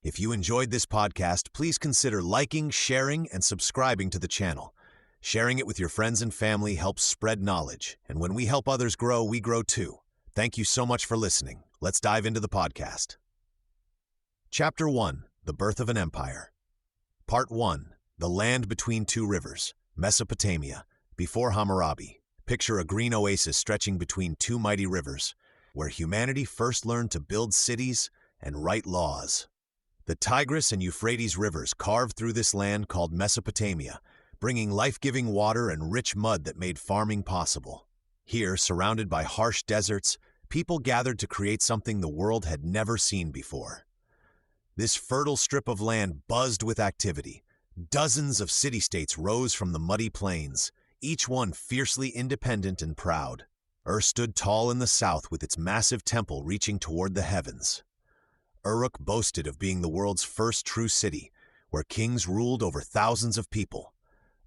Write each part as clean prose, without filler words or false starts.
If you enjoyed this podcast, please consider liking, sharing, and subscribing to the channel. Sharing it with your friends and family helps spread knowledge, and when we help others grow, we grow too. Thank you so much for listening. Let's dive into the podcast. Chapter 1: The Birth of an Empire. Part 1: The Land Between Two Rivers, Mesopotamia, before Hammurabi. Picture a green oasis stretching between two mighty rivers, where humanity first learned to build cities and write laws. The Tigris and Euphrates rivers carved through this land called Mesopotamia, bringing life-giving water and rich mud that made farming possible. Here, surrounded by harsh deserts, people gathered to create something the world had never seen before. This fertile strip of land buzzed with activity. Dozens of city-states rose from the muddy plains, each one fiercely independent and proud. Ur stood tall in the south with its massive temple reaching toward the heavens. Uruk boasted of being the world's first true city, where kings ruled over thousands of people.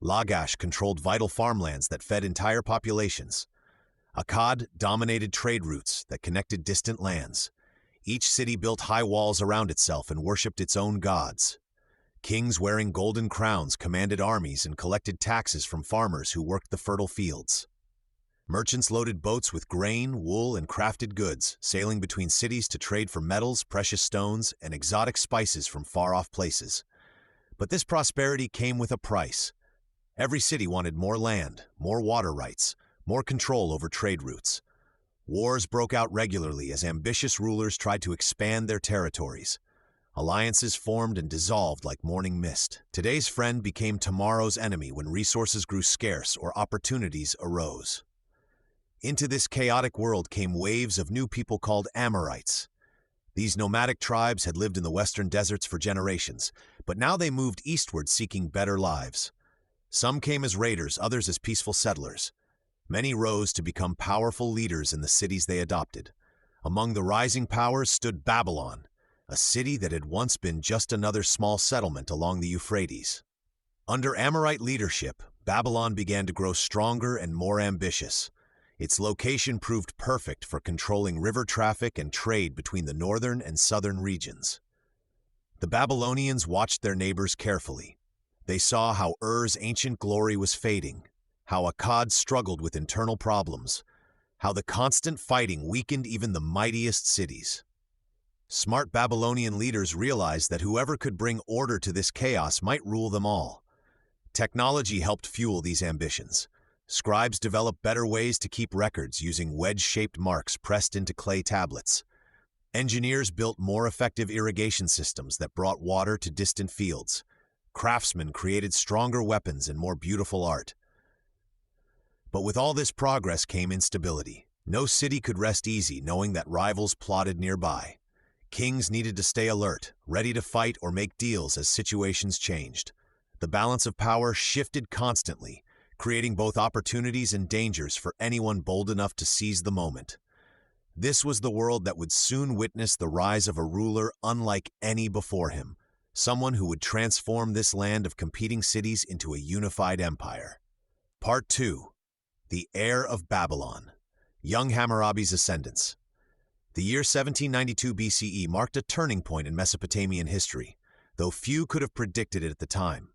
Lagash controlled vital farmlands that fed entire populations. Akkad dominated trade routes that connected distant lands. Each city built high walls around itself and worshipped its own gods. Kings wearing golden crowns commanded armies and collected taxes from farmers who worked the fertile fields. Merchants loaded boats with grain, wool, and crafted goods, sailing between cities to trade for metals, precious stones, and exotic spices from far-off places. But this prosperity came with a price. Every city wanted more land, more water rights, more control over trade routes. Wars broke out regularly as ambitious rulers tried to expand their territories. Alliances formed and dissolved like morning mist. Today's friend became tomorrow's enemy when resources grew scarce or opportunities arose. Into this chaotic world came waves of new people called Amorites. These nomadic tribes had lived in the western deserts for generations, but now they moved eastward seeking better lives. Some came as raiders, others as peaceful settlers. Many rose to become powerful leaders in the cities they adopted. Among the rising powers stood Babylon, a city that had once been just another small settlement along the Euphrates. Under Amorite leadership, Babylon began to grow stronger and more ambitious. Its location proved perfect for controlling river traffic and trade between the northern and southern regions. The Babylonians watched their neighbors carefully. They saw how Ur's ancient glory was fading, how Akkad struggled with internal problems, how the constant fighting weakened even the mightiest cities. Smart Babylonian leaders realized that whoever could bring order to this chaos might rule them all. Technology helped fuel these ambitions. Scribes developed better ways to keep records using wedge-shaped marks pressed into clay tablets. Engineers built more effective irrigation systems that brought water to distant fields. Craftsmen created stronger weapons and more beautiful art. But with all this progress came instability. No city could rest easy knowing that rivals plotted nearby. Kings needed to stay alert, ready to fight or make deals as situations changed. The balance of power shifted constantly, creating both opportunities and dangers for anyone bold enough to seize the moment. This was the world that would soon witness the rise of a ruler unlike any before him, someone who would transform this land of competing cities into a unified empire. Part 2: The Heir of Babylon, Young Hammurabi's Ascendance. The year 1792 BCE marked a turning point in Mesopotamian history, though few could have predicted it at the time.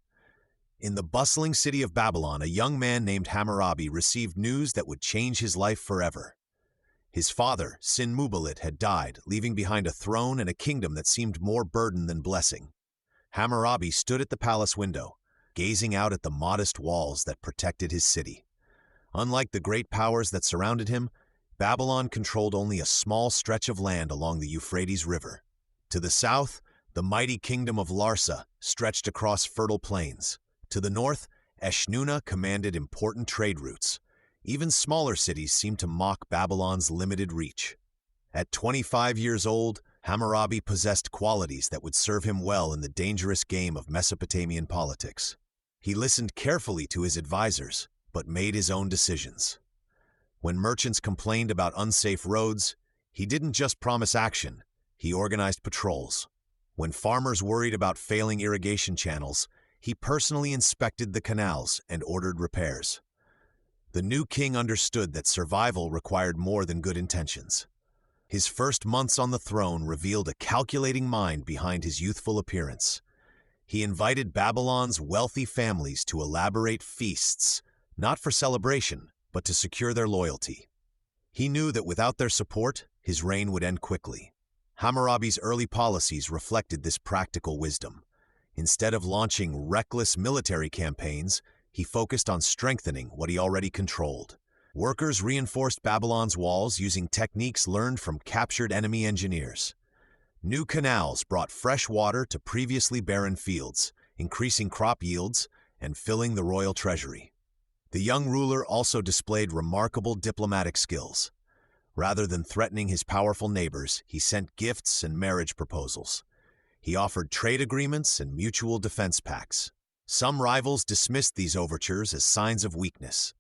In the bustling city of Babylon, a young man named Hammurabi received news that would change his life forever. His father, Sin-Muballit, had died, leaving behind a throne and a kingdom that seemed more burden than blessing. Hammurabi stood at the palace window, gazing out at the modest walls that protected his city. Unlike the great powers that surrounded him, Babylon controlled only a small stretch of land along the Euphrates River. To the south, the mighty kingdom of Larsa stretched across fertile plains. To the north, Eshnunna commanded important trade routes. Even smaller cities seemed to mock Babylon's limited reach. At 25 years old, Hammurabi possessed qualities that would serve him well in the dangerous game of Mesopotamian politics. He listened carefully to his advisors, but made his own decisions. When merchants complained about unsafe roads, he didn't just promise action, he organized patrols. When farmers worried about failing irrigation channels, he personally inspected the canals and ordered repairs. The new king understood that survival required more than good intentions. His first months on the throne revealed a calculating mind behind his youthful appearance. He invited Babylon's wealthy families to elaborate feasts, not for celebration, but to secure their loyalty. He knew that without their support, his reign would end quickly. Hammurabi's early policies reflected this practical wisdom. Instead of launching reckless military campaigns, he focused on strengthening what he already controlled. Workers reinforced Babylon's walls using techniques learned from captured enemy engineers. New canals brought fresh water to previously barren fields, increasing crop yields and filling the royal treasury. The young ruler also displayed remarkable diplomatic skills. Rather than threatening his powerful neighbors, he sent gifts and marriage proposals. He offered trade agreements and mutual defense pacts. Some rivals dismissed these overtures as signs of weakness,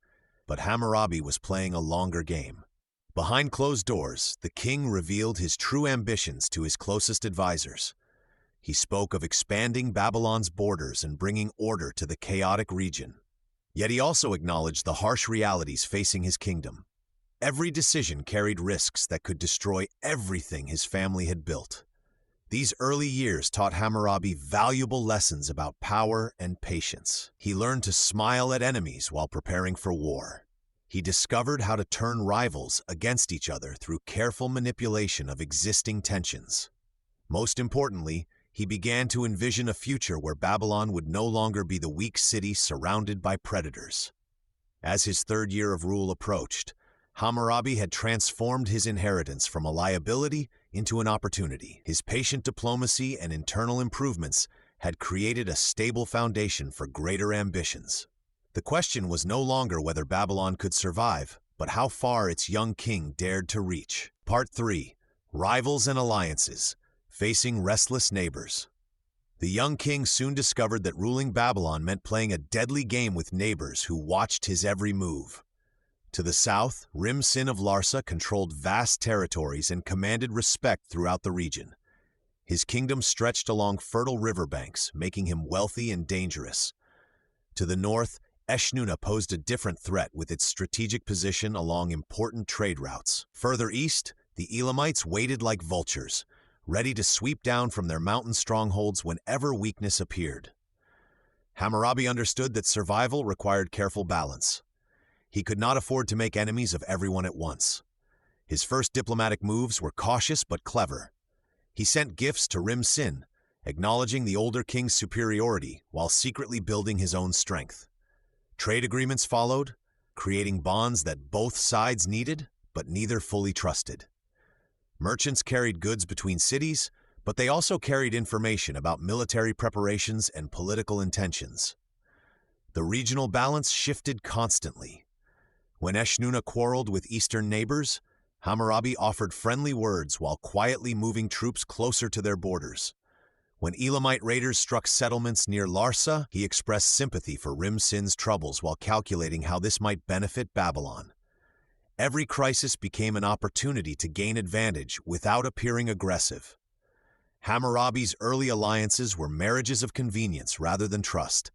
but Hammurabi was playing a longer game. Behind closed doors, the king revealed his true ambitions to his closest advisors. He spoke of expanding Babylon's borders and bringing order to the chaotic region. Yet he also acknowledged the harsh realities facing his kingdom. Every decision carried risks that could destroy everything his family had built. These early years taught Hammurabi valuable lessons about power and patience. He learned to smile at enemies while preparing for war. He discovered how to turn rivals against each other through careful manipulation of existing tensions. Most importantly, he began to envision a future where Babylon would no longer be the weak city surrounded by predators. As his third year of rule approached, Hammurabi had transformed his inheritance from a liability into an opportunity. His patient diplomacy and internal improvements had created a stable foundation for greater ambitions. The question was no longer whether Babylon could survive, but how far its young king dared to reach. Part 3. Rivals and Alliances, Facing Restless Neighbors. The young king soon discovered that ruling Babylon meant playing a deadly game with neighbors who watched his every move. To the south, Rim-Sin of Larsa controlled vast territories and commanded respect throughout the region. His kingdom stretched along fertile riverbanks, making him wealthy and dangerous. To the north, Eshnunna posed a different threat with its strategic position along important trade routes. Further east, the Elamites waited like vultures, ready to sweep down from their mountain strongholds whenever weakness appeared. Hammurabi understood that survival required careful balance. He could not afford to make enemies of everyone at once. His first diplomatic moves were cautious but clever. He sent gifts to Rim-Sin, acknowledging the older king's superiority while secretly building his own strength. Trade agreements followed, creating bonds that both sides needed but neither fully trusted. Merchants carried goods between cities, but they also carried information about military preparations and political intentions. The regional balance shifted constantly. When Eshnunna quarreled with eastern neighbors, Hammurabi offered friendly words while quietly moving troops closer to their borders. When Elamite raiders struck settlements near Larsa, he expressed sympathy for Rim-Sin's troubles while calculating how this might benefit Babylon. Every crisis became an opportunity to gain advantage without appearing aggressive. Hammurabi's early alliances were marriages of convenience rather than trust.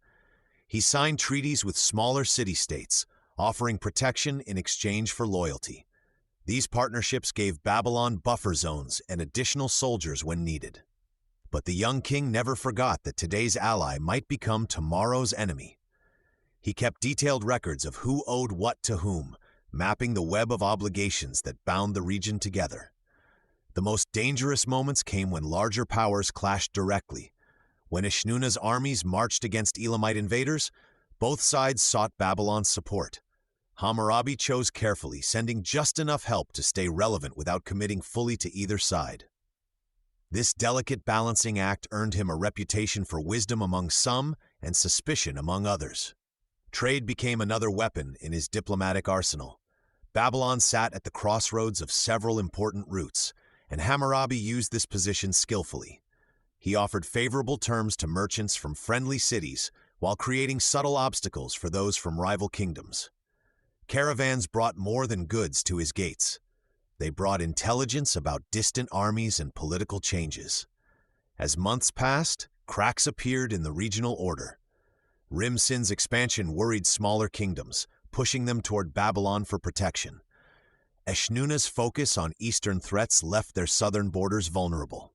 He signed treaties with smaller city-states, offering protection in exchange for loyalty. These partnerships gave Babylon buffer zones and additional soldiers when needed. But the young king never forgot that today's ally might become tomorrow's enemy. He kept detailed records of who owed what to whom, mapping the web of obligations that bound the region together. The most dangerous moments came when larger powers clashed directly. When Eshnunna's armies marched against Elamite invaders, both sides sought Babylon's support. Hammurabi chose carefully, sending just enough help to stay relevant without committing fully to either side. This delicate balancing act earned him a reputation for wisdom among some and suspicion among others. Trade became another weapon in his diplomatic arsenal. Babylon sat at the crossroads of several important routes, and Hammurabi used this position skillfully. He offered favorable terms to merchants from friendly cities while creating subtle obstacles for those from rival kingdoms. Caravans brought more than goods to his gates. They brought intelligence about distant armies and political changes. As months passed, cracks appeared in the regional order. Rim-Sin's expansion worried smaller kingdoms, pushing them toward Babylon for protection. Eshnuna's focus on eastern threats left their southern borders vulnerable.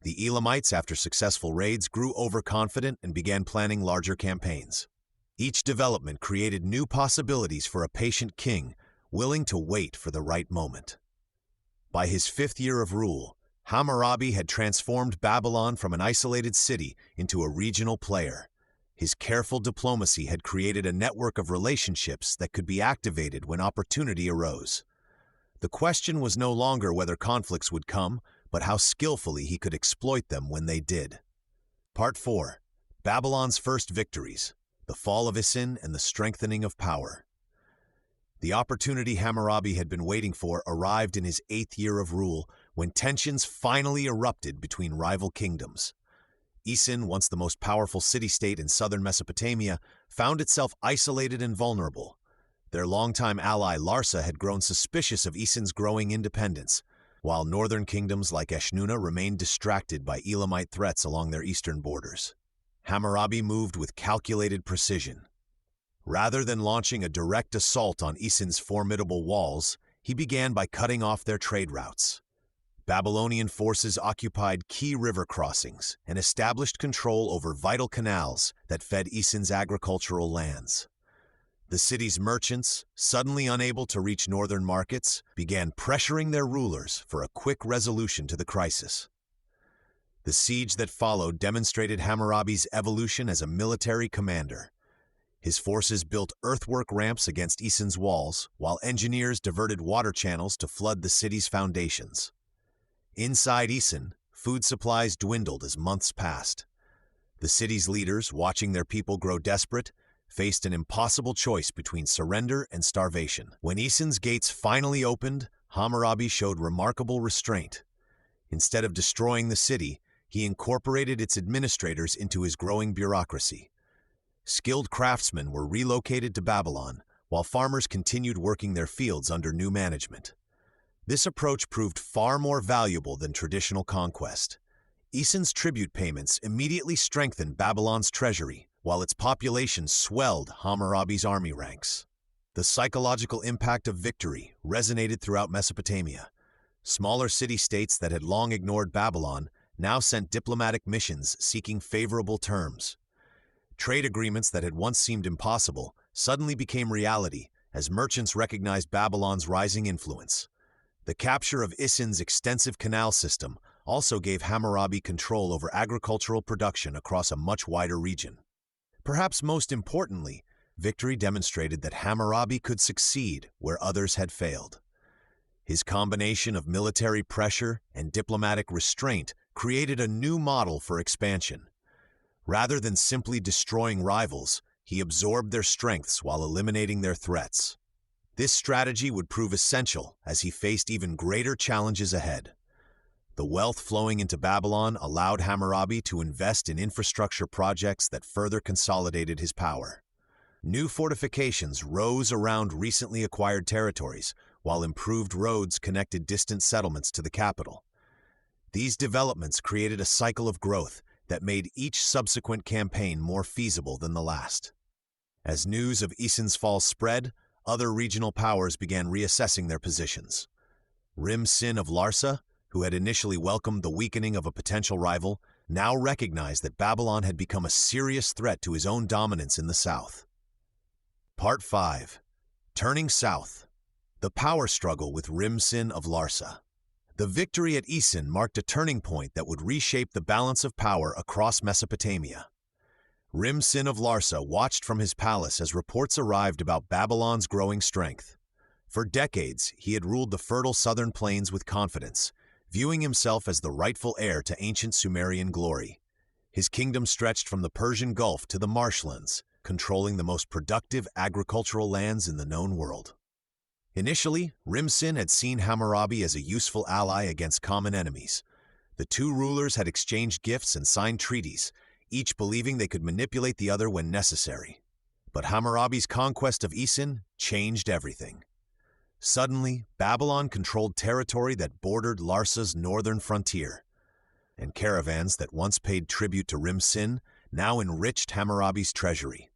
The Elamites, after successful raids, grew overconfident and began planning larger campaigns. Each development created new possibilities for a patient king willing to wait for the right moment. By his 5th year of rule, Hammurabi had transformed Babylon from an isolated city into a regional player. His careful diplomacy had created a network of relationships that could be activated when opportunity arose. The question was no longer whether conflicts would come, but how skillfully he could exploit them when they did. Part 4. Babylon's First Victories, the Fall of Isin and the Strengthening of Power. The opportunity Hammurabi had been waiting for arrived in his 8th year of rule when tensions finally erupted between rival kingdoms. Isin, once the most powerful city-state in southern Mesopotamia, found itself isolated and vulnerable. Their longtime ally Larsa had grown suspicious of Isin's growing independence, while northern kingdoms like Eshnuna remained distracted by Elamite threats along their eastern borders. Hammurabi moved with calculated precision. Rather than launching a direct assault on Isin's formidable walls, he began by cutting off their trade routes. Babylonian forces occupied key river crossings and established control over vital canals that fed Isin's agricultural lands. The city's merchants, suddenly unable to reach northern markets, began pressuring their rulers for a quick resolution to the crisis. The siege that followed demonstrated Hammurabi's evolution as a military commander. His forces built earthwork ramps against Isin's walls, while engineers diverted water channels to flood the city's foundations. Inside Isin, food supplies dwindled as months passed. The city's leaders, watching their people grow desperate, faced an impossible choice between surrender and starvation. When Isin's gates finally opened, Hammurabi showed remarkable restraint. Instead of destroying the city, he incorporated its administrators into his growing bureaucracy. Skilled craftsmen were relocated to Babylon, while farmers continued working their fields under new management. This approach proved far more valuable than traditional conquest. Isin's tribute payments immediately strengthened Babylon's treasury, while its population swelled Hammurabi's army ranks. The psychological impact of victory resonated throughout Mesopotamia. Smaller city-states that had long ignored Babylon now sent diplomatic missions seeking favorable terms. Trade agreements that had once seemed impossible suddenly became reality as merchants recognized Babylon's rising influence. The capture of Isin's extensive canal system also gave Hammurabi control over agricultural production across a much wider region. Perhaps most importantly, victory demonstrated that Hammurabi could succeed where others had failed. His combination of military pressure and diplomatic restraint created a new model for expansion. Rather than simply destroying rivals, he absorbed their strengths while eliminating their threats. This strategy would prove essential as he faced even greater challenges ahead. The wealth flowing into Babylon allowed Hammurabi to invest in infrastructure projects that further consolidated his power. New fortifications rose around recently acquired territories, while improved roads connected distant settlements to the capital. These developments created a cycle of growth that made each subsequent campaign more feasible than the last. As news of Isin's fall spread, other regional powers began reassessing their positions. Rim-Sin of Larsa, who had initially welcomed the weakening of a potential rival, now recognized that Babylon had become a serious threat to his own dominance in the south. Part 5. Turning South. The Power Struggle with Rim-Sin of Larsa. The victory at Isin marked a turning point that would reshape the balance of power across Mesopotamia. Rim-Sin of Larsa watched from his palace as reports arrived about Babylon's growing strength. For decades, he had ruled the fertile southern plains with confidence, viewing himself as the rightful heir to ancient Sumerian glory. His kingdom stretched from the Persian Gulf to the marshlands, controlling the most productive agricultural lands in the known world. Initially, Rim-Sin had seen Hammurabi as a useful ally against common enemies. The two rulers had exchanged gifts and signed treaties, each believing they could manipulate the other when necessary. But Hammurabi's conquest of Isin changed everything. Suddenly, Babylon controlled territory that bordered Larsa's northern frontier, and caravans that once paid tribute to Rim-Sin now enriched Hammurabi's treasury.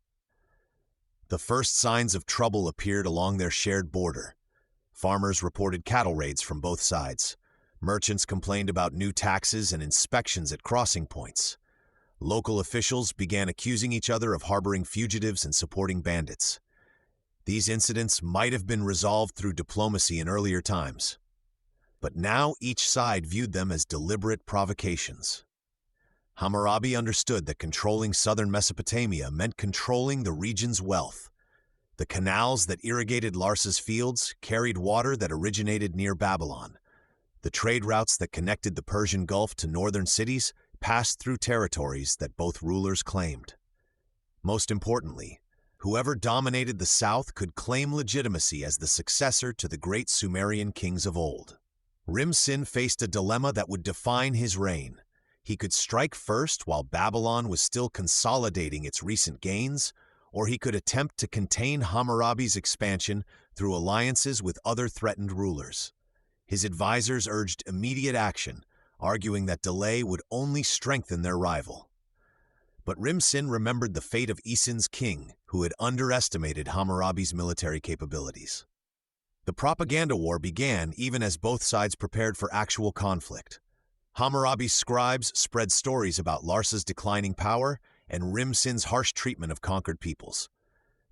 The first signs of trouble appeared along their shared border. Farmers reported cattle raids from both sides. Merchants complained about new taxes and inspections at crossing points. Local officials began accusing each other of harboring fugitives and supporting bandits. These incidents might have been resolved through diplomacy in earlier times, but now each side viewed them as deliberate provocations. Hammurabi understood that controlling southern Mesopotamia meant controlling the region's wealth. The canals that irrigated Larsa's fields carried water that originated near Babylon. The trade routes that connected the Persian Gulf to northern cities passed through territories that both rulers claimed. Most importantly, whoever dominated the south could claim legitimacy as the successor to the great Sumerian kings of old. Rim-Sin faced a dilemma that would define his reign. He could strike first while Babylon was still consolidating its recent gains, or he could attempt to contain Hammurabi's expansion through alliances with other threatened rulers. His advisors urged immediate action, arguing that delay would only strengthen their rival. But Rim-Sin remembered the fate of Isin's king, who had underestimated Hammurabi's military capabilities. The propaganda war began even as both sides prepared for actual conflict. Hammurabi's scribes spread stories about Larsa's declining power and Rim-Sin's harsh treatment of conquered peoples.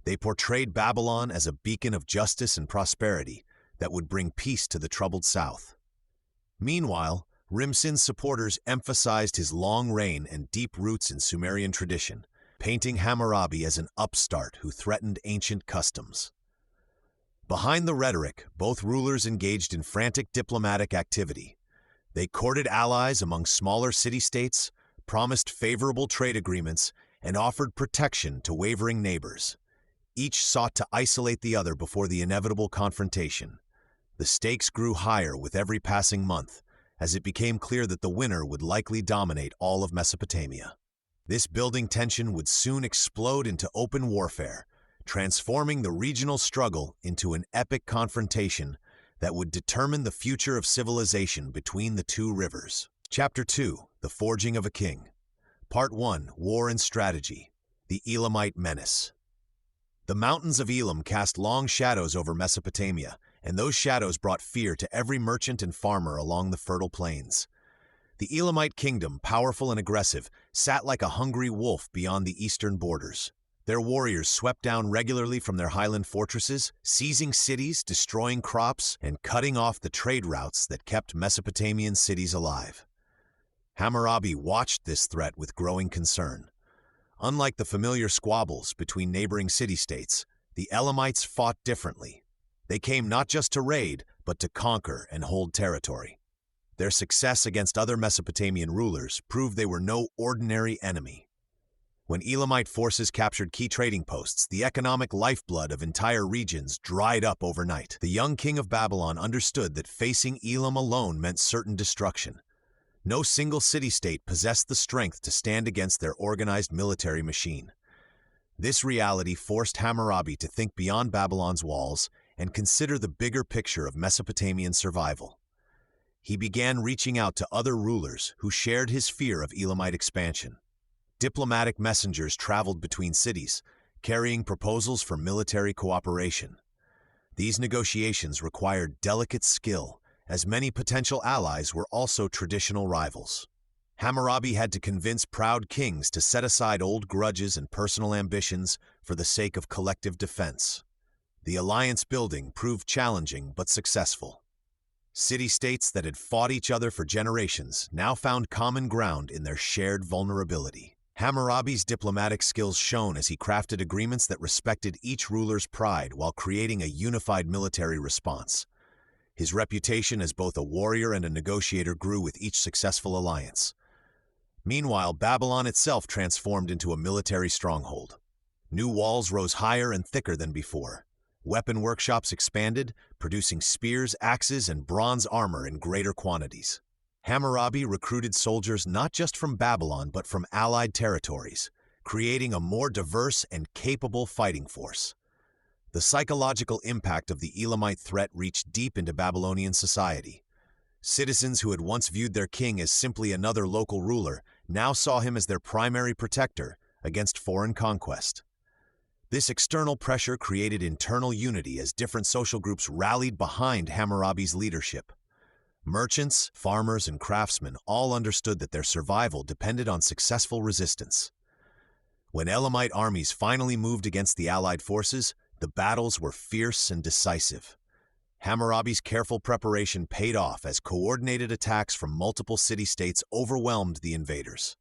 They portrayed Babylon as a beacon of justice and prosperity that would bring peace to the troubled south. Meanwhile, Rim-Sin's supporters emphasized his long reign and deep roots in Sumerian tradition, painting Hammurabi as an upstart who threatened ancient customs. Behind the rhetoric, both rulers engaged in frantic diplomatic activity. They courted allies among smaller city-states, promised favorable trade agreements, and offered protection to wavering neighbors. Each sought to isolate the other before the inevitable confrontation. The stakes grew higher with every passing month, as it became clear that the winner would likely dominate all of Mesopotamia. This building tension would soon explode into open warfare, transforming the regional struggle into an epic confrontation that would determine the future of civilization between the two rivers. Chapter 2, The Forging of a King. Part 1, War and Strategy. The Elamite Menace. The mountains of Elam cast long shadows over Mesopotamia, and those shadows brought fear to every merchant and farmer along the fertile plains. The Elamite kingdom, powerful and aggressive, sat like a hungry wolf beyond the eastern borders. Their warriors swept down regularly from their highland fortresses, seizing cities, destroying crops, and cutting off the trade routes that kept Mesopotamian cities alive. Hammurabi watched this threat with growing concern. Unlike the familiar squabbles between neighboring city-states, the Elamites fought differently. They came not just to raid, but to conquer and hold territory. Their success against other Mesopotamian rulers proved they were no ordinary enemy. When Elamite forces captured key trading posts, the economic lifeblood of entire regions dried up overnight. The young king of Babylon understood that facing Elam alone meant certain destruction. No single city-state possessed the strength to stand against their organized military machine. This reality forced Hammurabi to think beyond Babylon's walls and consider the bigger picture of Mesopotamian survival. He began reaching out to other rulers who shared his fear of Elamite expansion. Diplomatic messengers traveled between cities, carrying proposals for military cooperation. These negotiations required delicate skill, as many potential allies were also traditional rivals. Hammurabi had to convince proud kings to set aside old grudges and personal ambitions for the sake of collective defense. The alliance building proved challenging but successful. City-states that had fought each other for generations now found common ground in their shared vulnerability. Hammurabi's diplomatic skills shone as he crafted agreements that respected each ruler's pride while creating a unified military response. His reputation as both a warrior and a negotiator grew with each successful alliance. Meanwhile, Babylon itself transformed into a military stronghold. New walls rose higher and thicker than before. Weapon workshops expanded, producing spears, axes, and bronze armor in greater quantities. Hammurabi recruited soldiers not just from Babylon but from allied territories, creating a more diverse and capable fighting force. The psychological impact of the Elamite threat reached deep into Babylonian society. Citizens who had once viewed their king as simply another local ruler now saw him as their primary protector against foreign conquest. This external pressure created internal unity as different social groups rallied behind Hammurabi's leadership. Merchants, farmers, and craftsmen all understood that their survival depended on successful resistance. When Elamite armies finally moved against the Allied forces, the battles were fierce and decisive. Hammurabi's careful preparation paid off as coordinated attacks from multiple city-states overwhelmed the invaders.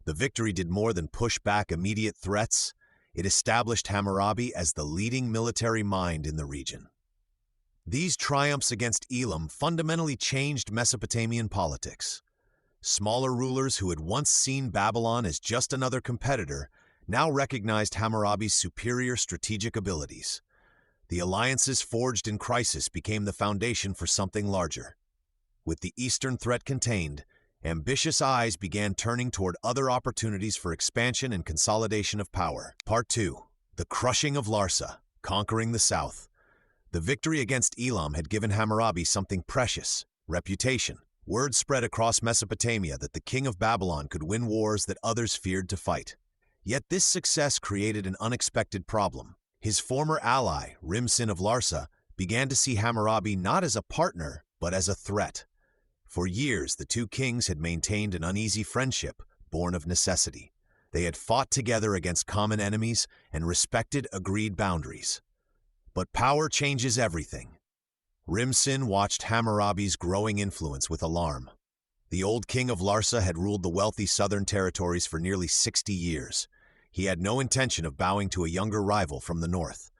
The victory did more than push back immediate threats. It established Hammurabi as the leading military mind in the region. These triumphs against Elam fundamentally changed Mesopotamian politics. Smaller rulers who had once seen Babylon as just another competitor now recognized Hammurabi's superior strategic abilities. The alliances forged in crisis became the foundation for something larger. With the eastern threat contained, ambitious eyes began turning toward other opportunities for expansion and consolidation of power. Part 2. The Crushing of Larsa, Conquering the South. The victory against Elam had given Hammurabi something precious: reputation. Word spread across Mesopotamia that the king of Babylon could win wars that others feared to fight. Yet this success created an unexpected problem. His former ally, Rim-Sin of Larsa, began to see Hammurabi not as a partner, but as a threat. For years, the two kings had maintained an uneasy friendship, born of necessity. They had fought together against common enemies and respected agreed boundaries. But power changes everything. Rim-Sin watched Hammurabi's growing influence with alarm. The old king of Larsa had ruled the wealthy southern territories for nearly 60 years. He had no intention of bowing to a younger rival from the north.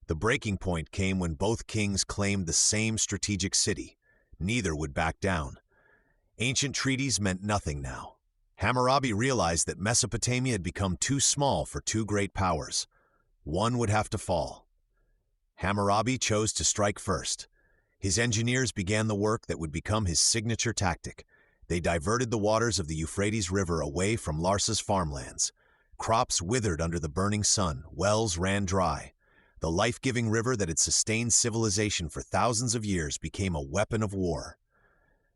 The breaking point came when both kings claimed the same strategic city. Neither would back down. Ancient treaties meant nothing now. Hammurabi realized that Mesopotamia had become too small for two great powers. One would have to fall. Hammurabi chose to strike first. His engineers began the work that would become his signature tactic. They diverted the waters of the Euphrates River away from Larsa's farmlands. Crops withered under the burning sun, wells ran dry. The life-giving river that had sustained civilization for thousands of years became a weapon of war.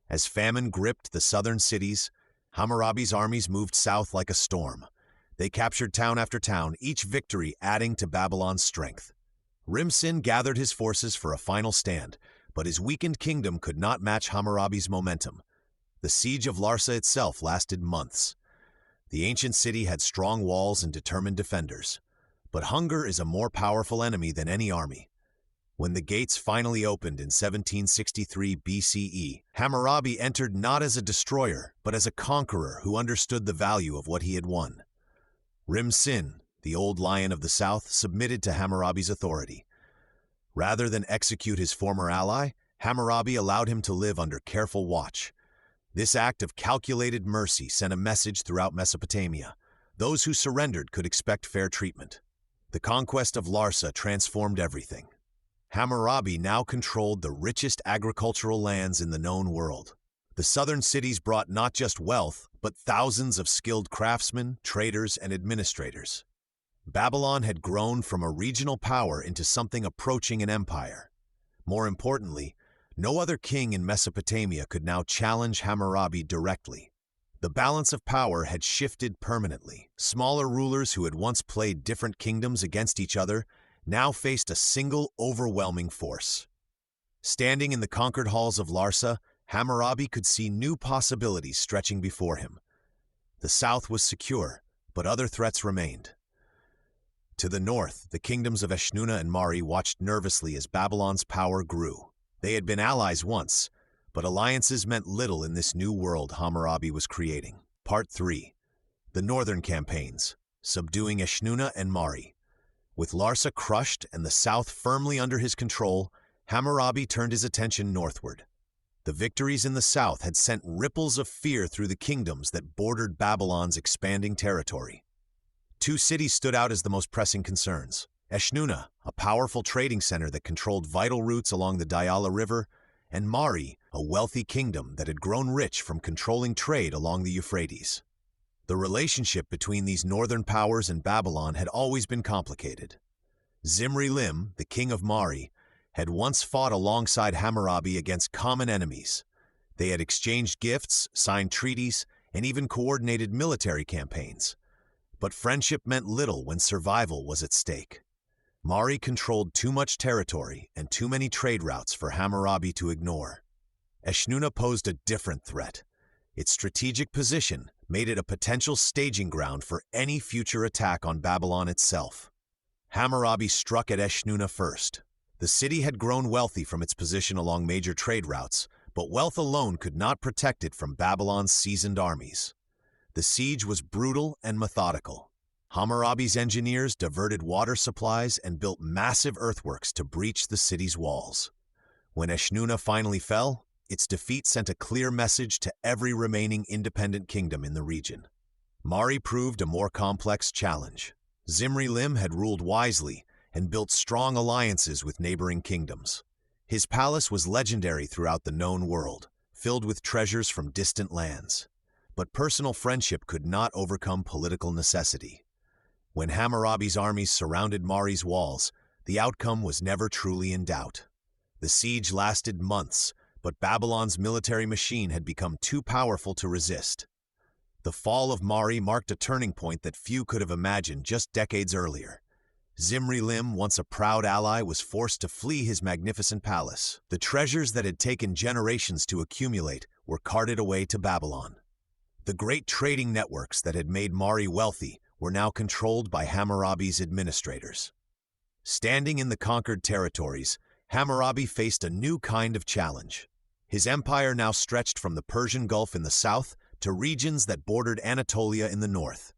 As famine gripped the southern cities, Hammurabi's armies moved south like a storm. They captured town after town, each victory adding to Babylon's strength. Rim-Sin gathered his forces for a final stand, but his weakened kingdom could not match Hammurabi's momentum. The siege of Larsa itself lasted months. The ancient city had strong walls and determined defenders. But hunger is a more powerful enemy than any army. When the gates finally opened in 1763 BCE, Hammurabi entered not as a destroyer, but as a conqueror who understood the value of what he had won. Rim-Sin, the old lion of the south, submitted to Hammurabi's authority. Rather than execute his former ally, Hammurabi allowed him to live under careful watch. This act of calculated mercy sent a message throughout Mesopotamia. Those who surrendered could expect fair treatment. The conquest of Larsa transformed everything. Hammurabi now controlled the richest agricultural lands in the known world. The southern cities brought not just wealth, but thousands of skilled craftsmen, traders, and administrators. Babylon had grown from a regional power into something approaching an empire. More importantly, no other king in Mesopotamia could now challenge Hammurabi directly. The balance of power had shifted permanently. Smaller rulers who had once played different kingdoms against each other now faced a single overwhelming force. Standing in the conquered halls of Larsa, Hammurabi could see new possibilities stretching before him. The south was secure, but other threats remained. To the north, the kingdoms of Eshnunna and Mari watched nervously as Babylon's power grew. They had been allies once, but alliances meant little in this new world Hammurabi was creating. Part 3. The Northern Campaigns, Subduing Eshnunna and Mari. With Larsa crushed and the south firmly under his control, Hammurabi turned his attention northward. The victories in the south had sent ripples of fear through the kingdoms that bordered Babylon's expanding territory. Two cities stood out as the most pressing concerns. Eshnunna, a powerful trading center that controlled vital routes along the Diyala River, and Mari, a wealthy kingdom that had grown rich from controlling trade along the Euphrates. The relationship between these northern powers and Babylon had always been complicated. Zimri-Lim, the king of Mari, had once fought alongside Hammurabi against common enemies. They had exchanged gifts, signed treaties, and even coordinated military campaigns. But friendship meant little when survival was at stake. Mari controlled too much territory and too many trade routes for Hammurabi to ignore. Eshnunna posed a different threat. Its strategic position made it a potential staging ground for any future attack on Babylon itself. Hammurabi struck at Eshnunna first. The city had grown wealthy from its position along major trade routes, but wealth alone could not protect it from Babylon's seasoned armies. The siege was brutal and methodical. Hammurabi's engineers diverted water supplies and built massive earthworks to breach the city's walls. When Eshnunna finally fell, its defeat sent a clear message to every remaining independent kingdom in the region. Mari proved a more complex challenge. Zimri-Lim had ruled wisely and built strong alliances with neighboring kingdoms. His palace was legendary throughout the known world, filled with treasures from distant lands. But personal friendship could not overcome political necessity. When Hammurabi's armies surrounded Mari's walls, the outcome was never truly in doubt. The siege lasted months, but Babylon's military machine had become too powerful to resist. The fall of Mari marked a turning point that few could have imagined just decades earlier. Zimri-Lim, once a proud ally, was forced to flee his magnificent palace. The treasures that had taken generations to accumulate were carted away to Babylon. The great trading networks that had made Mari wealthy were now controlled by Hammurabi's administrators. Standing in the conquered territories, Hammurabi faced a new kind of challenge. His empire now stretched from the Persian Gulf in the south to regions that bordered Anatolia in the north.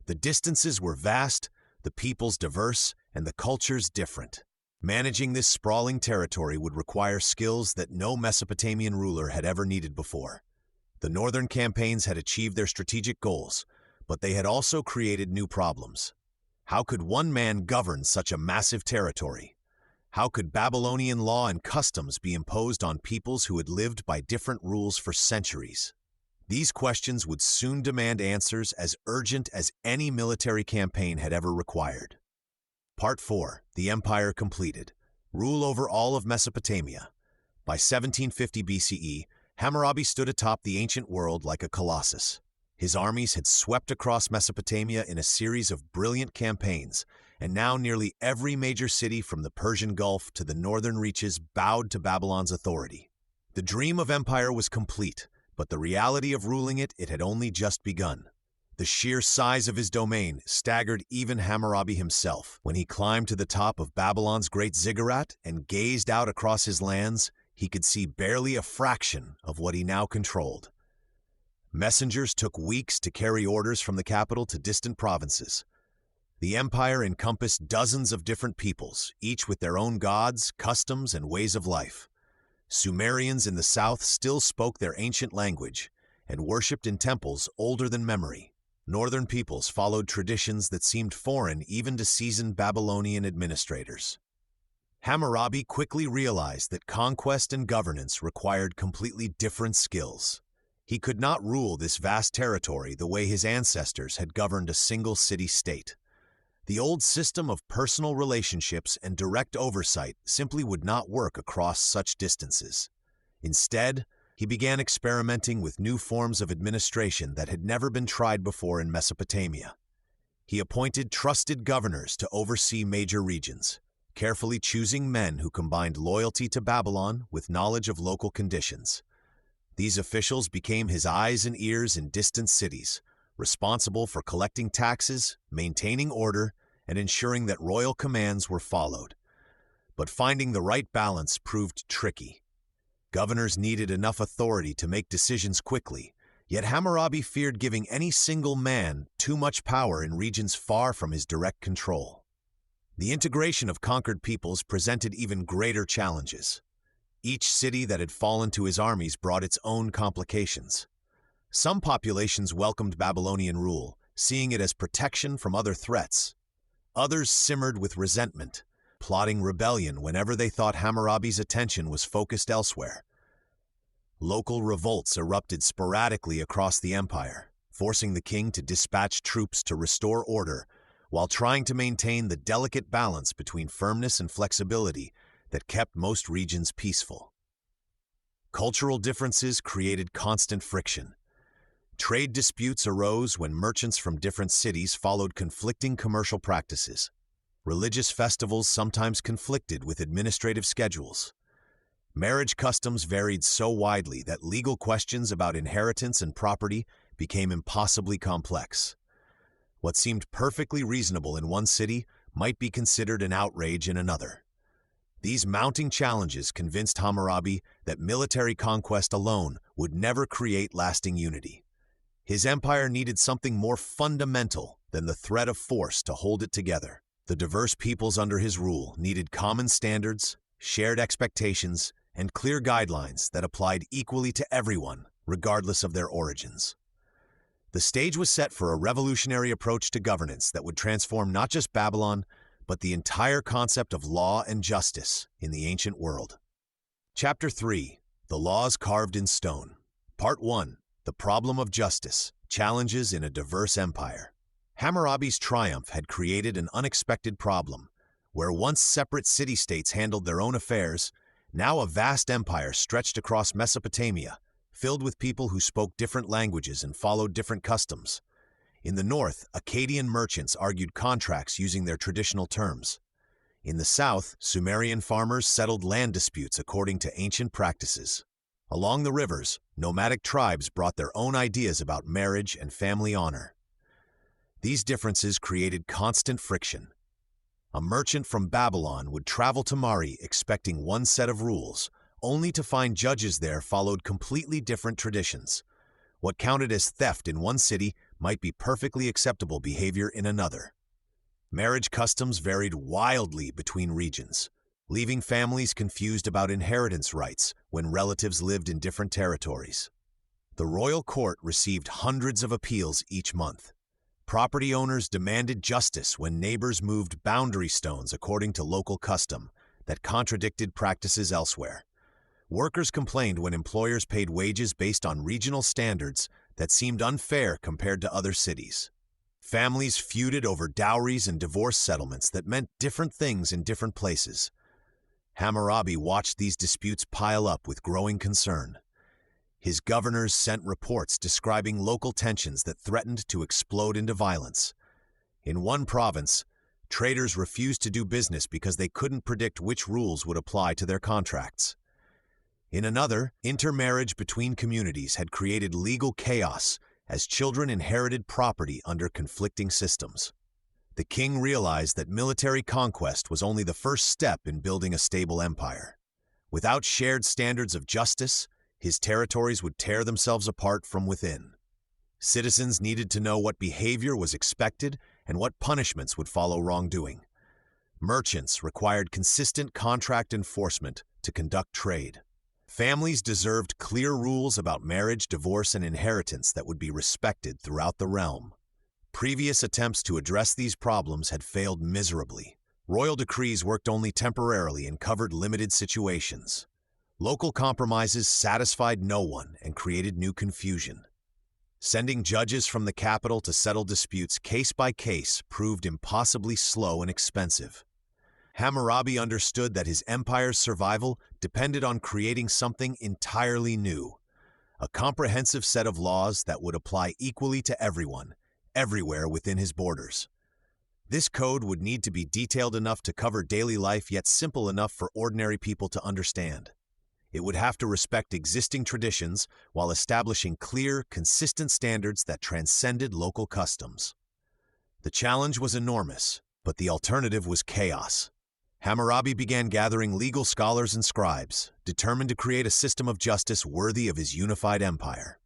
The distances were vast, the peoples diverse, and the cultures different. Managing this sprawling territory would require skills that no Mesopotamian ruler had ever needed before. The northern campaigns had achieved their strategic goals, but they had also created new problems. How could one man govern such a massive territory? How could Babylonian law and customs be imposed on peoples who had lived by different rules for centuries? These questions would soon demand answers as urgent as any military campaign had ever required. Part 4. The Empire Completed. Rule over all of Mesopotamia. By 1750 BCE, Hammurabi stood atop the ancient world like a colossus. His armies had swept across Mesopotamia in a series of brilliant campaigns, and now nearly every major city from the Persian Gulf to the northern reaches bowed to Babylon's authority. The dream of empire was complete, but the reality of ruling it had only just begun. The sheer size of his domain staggered even Hammurabi himself. When he climbed to the top of Babylon's great ziggurat and gazed out across his lands, he could see barely a fraction of what he now controlled. Messengers took weeks to carry orders from the capital to distant provinces. The empire encompassed dozens of different peoples, each with their own gods, customs, and ways of life. Sumerians in the south still spoke their ancient language and worshipped in temples older than memory. Northern peoples followed traditions that seemed foreign even to seasoned Babylonian administrators. Hammurabi quickly realized that conquest and governance required completely different skills. He could not rule this vast territory the way his ancestors had governed a single city-state. The old system of personal relationships and direct oversight simply would not work across such distances. Instead, he began experimenting with new forms of administration that had never been tried before in Mesopotamia. He appointed trusted governors to oversee major regions, carefully choosing men who combined loyalty to Babylon with knowledge of local conditions. These officials became his eyes and ears in distant cities, responsible for collecting taxes, maintaining order, and ensuring that royal commands were followed. But finding the right balance proved tricky. Governors needed enough authority to make decisions quickly, yet Hammurabi feared giving any single man too much power in regions far from his direct control. The integration of conquered peoples presented even greater challenges. Each city that had fallen to his armies brought its own complications. Some populations welcomed Babylonian rule, seeing it as protection from other threats. Others simmered with resentment, plotting rebellion whenever they thought Hammurabi's attention was focused elsewhere. Local revolts erupted sporadically across the empire, forcing the king to dispatch troops to restore order, while trying to maintain the delicate balance between firmness and flexibility that kept most regions peaceful. Cultural differences created constant friction. Trade disputes arose when merchants from different cities followed conflicting commercial practices. Religious festivals sometimes conflicted with administrative schedules. Marriage customs varied so widely that legal questions about inheritance and property became impossibly complex. What seemed perfectly reasonable in one city might be considered an outrage in another. These mounting challenges convinced Hammurabi that military conquest alone would never create lasting unity. His empire needed something more fundamental than the threat of force to hold it together. The diverse peoples under his rule needed common standards, shared expectations, and clear guidelines that applied equally to everyone, regardless of their origins. The stage was set for a revolutionary approach to governance that would transform not just Babylon, but the entire concept of law and justice in the ancient world. Chapter 3. The Laws Carved in Stone. Part 1. The Problem of Justice. Challenges in a Diverse Empire. Hammurabi's triumph had created an unexpected problem. Where once separate city-states handled their own affairs, now a vast empire stretched across Mesopotamia, filled with people who spoke different languages and followed different customs. In the north, Akkadian merchants argued contracts using their traditional terms. In the south, Sumerian farmers settled land disputes according to ancient practices. Along the rivers, nomadic tribes brought their own ideas about marriage and family honor. These differences created constant friction. A merchant from Babylon would travel to Mari expecting one set of rules, only to find judges there followed completely different traditions. What counted as theft in one city might be perfectly acceptable behavior in another. Marriage customs varied wildly between regions, leaving families confused about inheritance rights when relatives lived in different territories. The royal court received hundreds of appeals each month. Property owners demanded justice when neighbors moved boundary stones according to local custom that contradicted practices elsewhere. Workers complained when employers paid wages based on regional standards that seemed unfair compared to other cities. Families feuded over dowries and divorce settlements that meant different things in different places. Hammurabi watched these disputes pile up with growing concern. His governors sent reports describing local tensions that threatened to explode into violence. In one province, traders refused to do business because they couldn't predict which rules would apply to their contracts. In another, intermarriage between communities had created legal chaos as children inherited property under conflicting systems. The king realized that military conquest was only the first step in building a stable empire. Without shared standards of justice, his territories would tear themselves apart from within. Citizens needed to know what behavior was expected and what punishments would follow wrongdoing. Merchants required consistent contract enforcement to conduct trade. Families deserved clear rules about marriage, divorce, and inheritance that would be respected throughout the realm. Previous attempts to address these problems had failed miserably. Royal decrees worked only temporarily and covered limited situations. Local compromises satisfied no one and created new confusion. Sending judges from the capital to settle disputes case by case proved impossibly slow and expensive. Hammurabi understood that his empire's survival depended on creating something entirely new, a comprehensive set of laws that would apply equally to everyone, everywhere within his borders. This code would need to be detailed enough to cover daily life yet simple enough for ordinary people to understand. It would have to respect existing traditions while establishing clear, consistent standards that transcended local customs. The challenge was enormous, but the alternative was chaos. Hammurabi began gathering legal scholars and scribes, determined to create a system of justice worthy of his unified empire.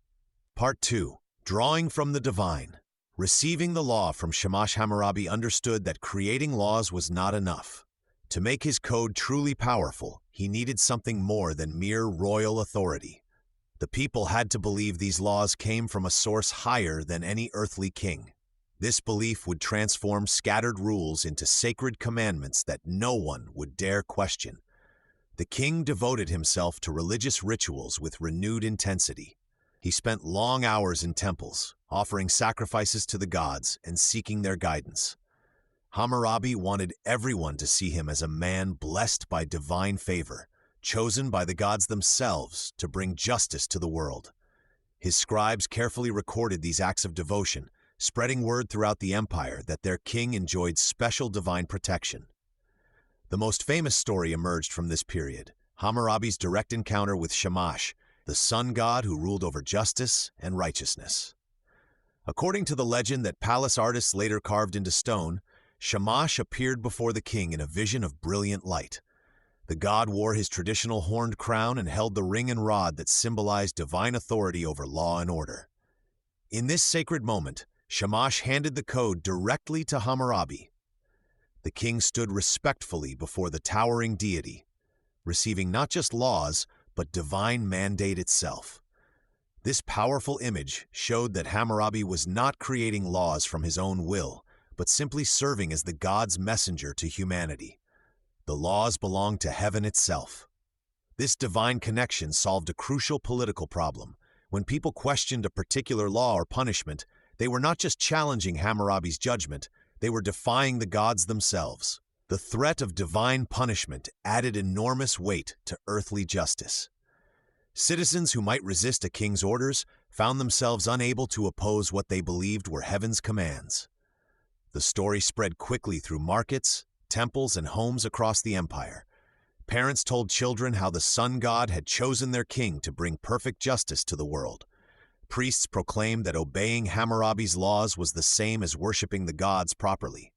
Part 2. Drawing from the Divine. Receiving the law from Shamash, Hammurabi understood that creating laws was not enough. To make his code truly powerful, he needed something more than mere royal authority. The people had to believe these laws came from a source higher than any earthly king. This belief would transform scattered rules into sacred commandments that no one would dare question. The king devoted himself to religious rituals with renewed intensity. He spent long hours in temples, offering sacrifices to the gods and seeking their guidance. Hammurabi wanted everyone to see him as a man blessed by divine favor, chosen by the gods themselves to bring justice to the world. His scribes carefully recorded these acts of devotion, spreading word throughout the empire that their king enjoyed special divine protection. The most famous story emerged from this period, Hammurabi's direct encounter with Shamash, the sun god who ruled over justice and righteousness. According to the legend that palace artists later carved into stone, Shamash appeared before the king in a vision of brilliant light. The god wore his traditional horned crown and held the ring and rod that symbolized divine authority over law and order. In this sacred moment, Shamash handed the code directly to Hammurabi. The king stood respectfully before the towering deity, receiving not just laws, but divine mandate itself. This powerful image showed that Hammurabi was not creating laws from his own will, but simply serving as the god's messenger to humanity. The laws belonged to heaven itself. This divine connection solved a crucial political problem. When people questioned a particular law or punishment, they were not just challenging Hammurabi's judgment, they were defying the gods themselves. The threat of divine punishment added enormous weight to earthly justice. Citizens who might resist a king's orders found themselves unable to oppose what they believed were heaven's commands. The story spread quickly through markets, temples, and homes across the empire. Parents told children how the sun god had chosen their king to bring perfect justice to the world. Priests proclaimed that obeying Hammurabi's laws was the same as worshiping the gods properly.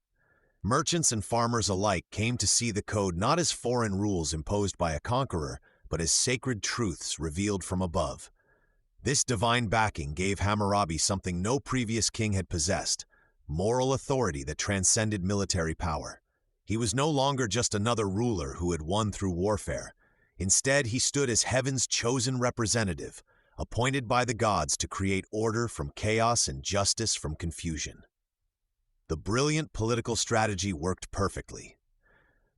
Merchants and farmers alike came to see the code not as foreign rules imposed by a conqueror, but as sacred truths revealed from above. This divine backing gave Hammurabi something no previous king had possessed: moral authority that transcended military power. He was no longer just another ruler who had won through warfare. Instead, he stood as heaven's chosen representative, appointed by the gods to create order from chaos and justice from confusion. The brilliant political strategy worked perfectly.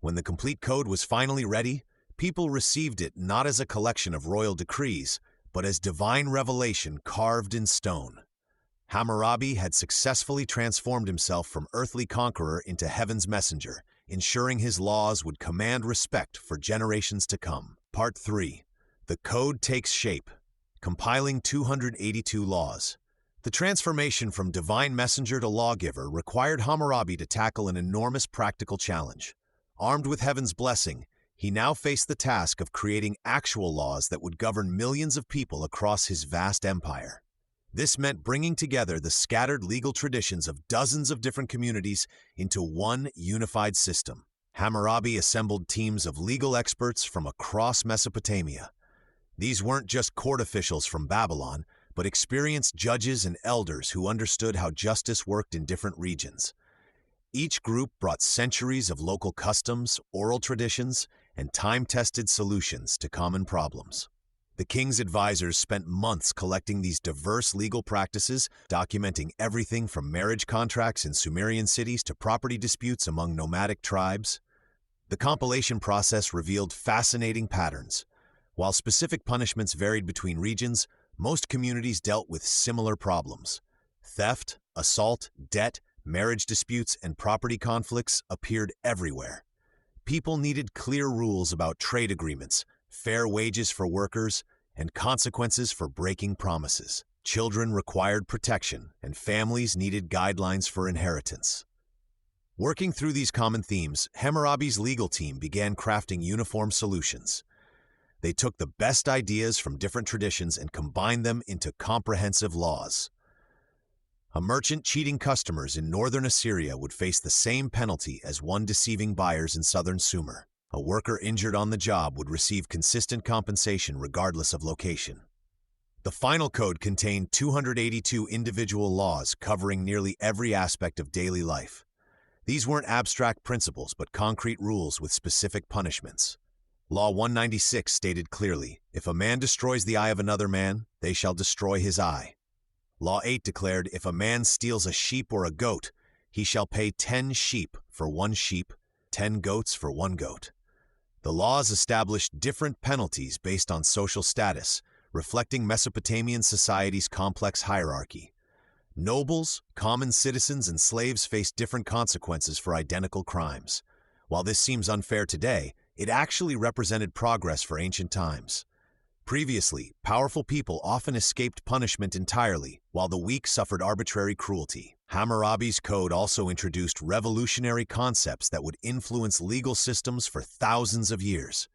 When the complete code was finally ready, people received it not as a collection of royal decrees, but as divine revelation carved in stone. Hammurabi had successfully transformed himself from earthly conqueror into heaven's messenger, ensuring his laws would command respect for generations to come. Part 3. The Code Takes Shape. Compiling 282 Laws. The transformation from divine messenger to lawgiver required Hammurabi to tackle an enormous practical challenge. Armed with heaven's blessing, he now faced the task of creating actual laws that would govern millions of people across his vast empire. This meant bringing together the scattered legal traditions of dozens of different communities into one unified system. Hammurabi assembled teams of legal experts from across Mesopotamia. These weren't just court officials from Babylon, but experienced judges and elders who understood how justice worked in different regions. Each group brought centuries of local customs, oral traditions, and time-tested solutions to common problems. The king's advisors spent months collecting these diverse legal practices, documenting everything from marriage contracts in Sumerian cities to property disputes among nomadic tribes. The compilation process revealed fascinating patterns. While specific punishments varied between regions, most communities dealt with similar problems. Theft, assault, debt, marriage disputes, and property conflicts appeared everywhere. People needed clear rules about trade agreements, fair wages for workers, and consequences for breaking promises. Children required protection, and families needed guidelines for inheritance. Working through these common themes, Hammurabi's legal team began crafting uniform solutions. They took the best ideas from different traditions and combined them into comprehensive laws. A merchant cheating customers in northern Assyria would face the same penalty as one deceiving buyers in southern Sumer. A worker injured on the job would receive consistent compensation regardless of location. The final code contained 282 individual laws covering nearly every aspect of daily life. These weren't abstract principles, but concrete rules with specific punishments. Law 196 stated clearly, "If a man destroys the eye of another man, they shall destroy his eye." Law 8 declared, "If a man steals a sheep or a goat, he shall pay 10 sheep for 1 sheep, 10 goats for 1 goat." The laws established different penalties based on social status, reflecting Mesopotamian society's complex hierarchy. Nobles, common citizens, and slaves faced different consequences for identical crimes. While this seems unfair today, it actually represented progress for ancient times. Previously, powerful people often escaped punishment entirely, while the weak suffered arbitrary cruelty. Hammurabi's code also introduced revolutionary concepts that would influence legal systems for thousands of years.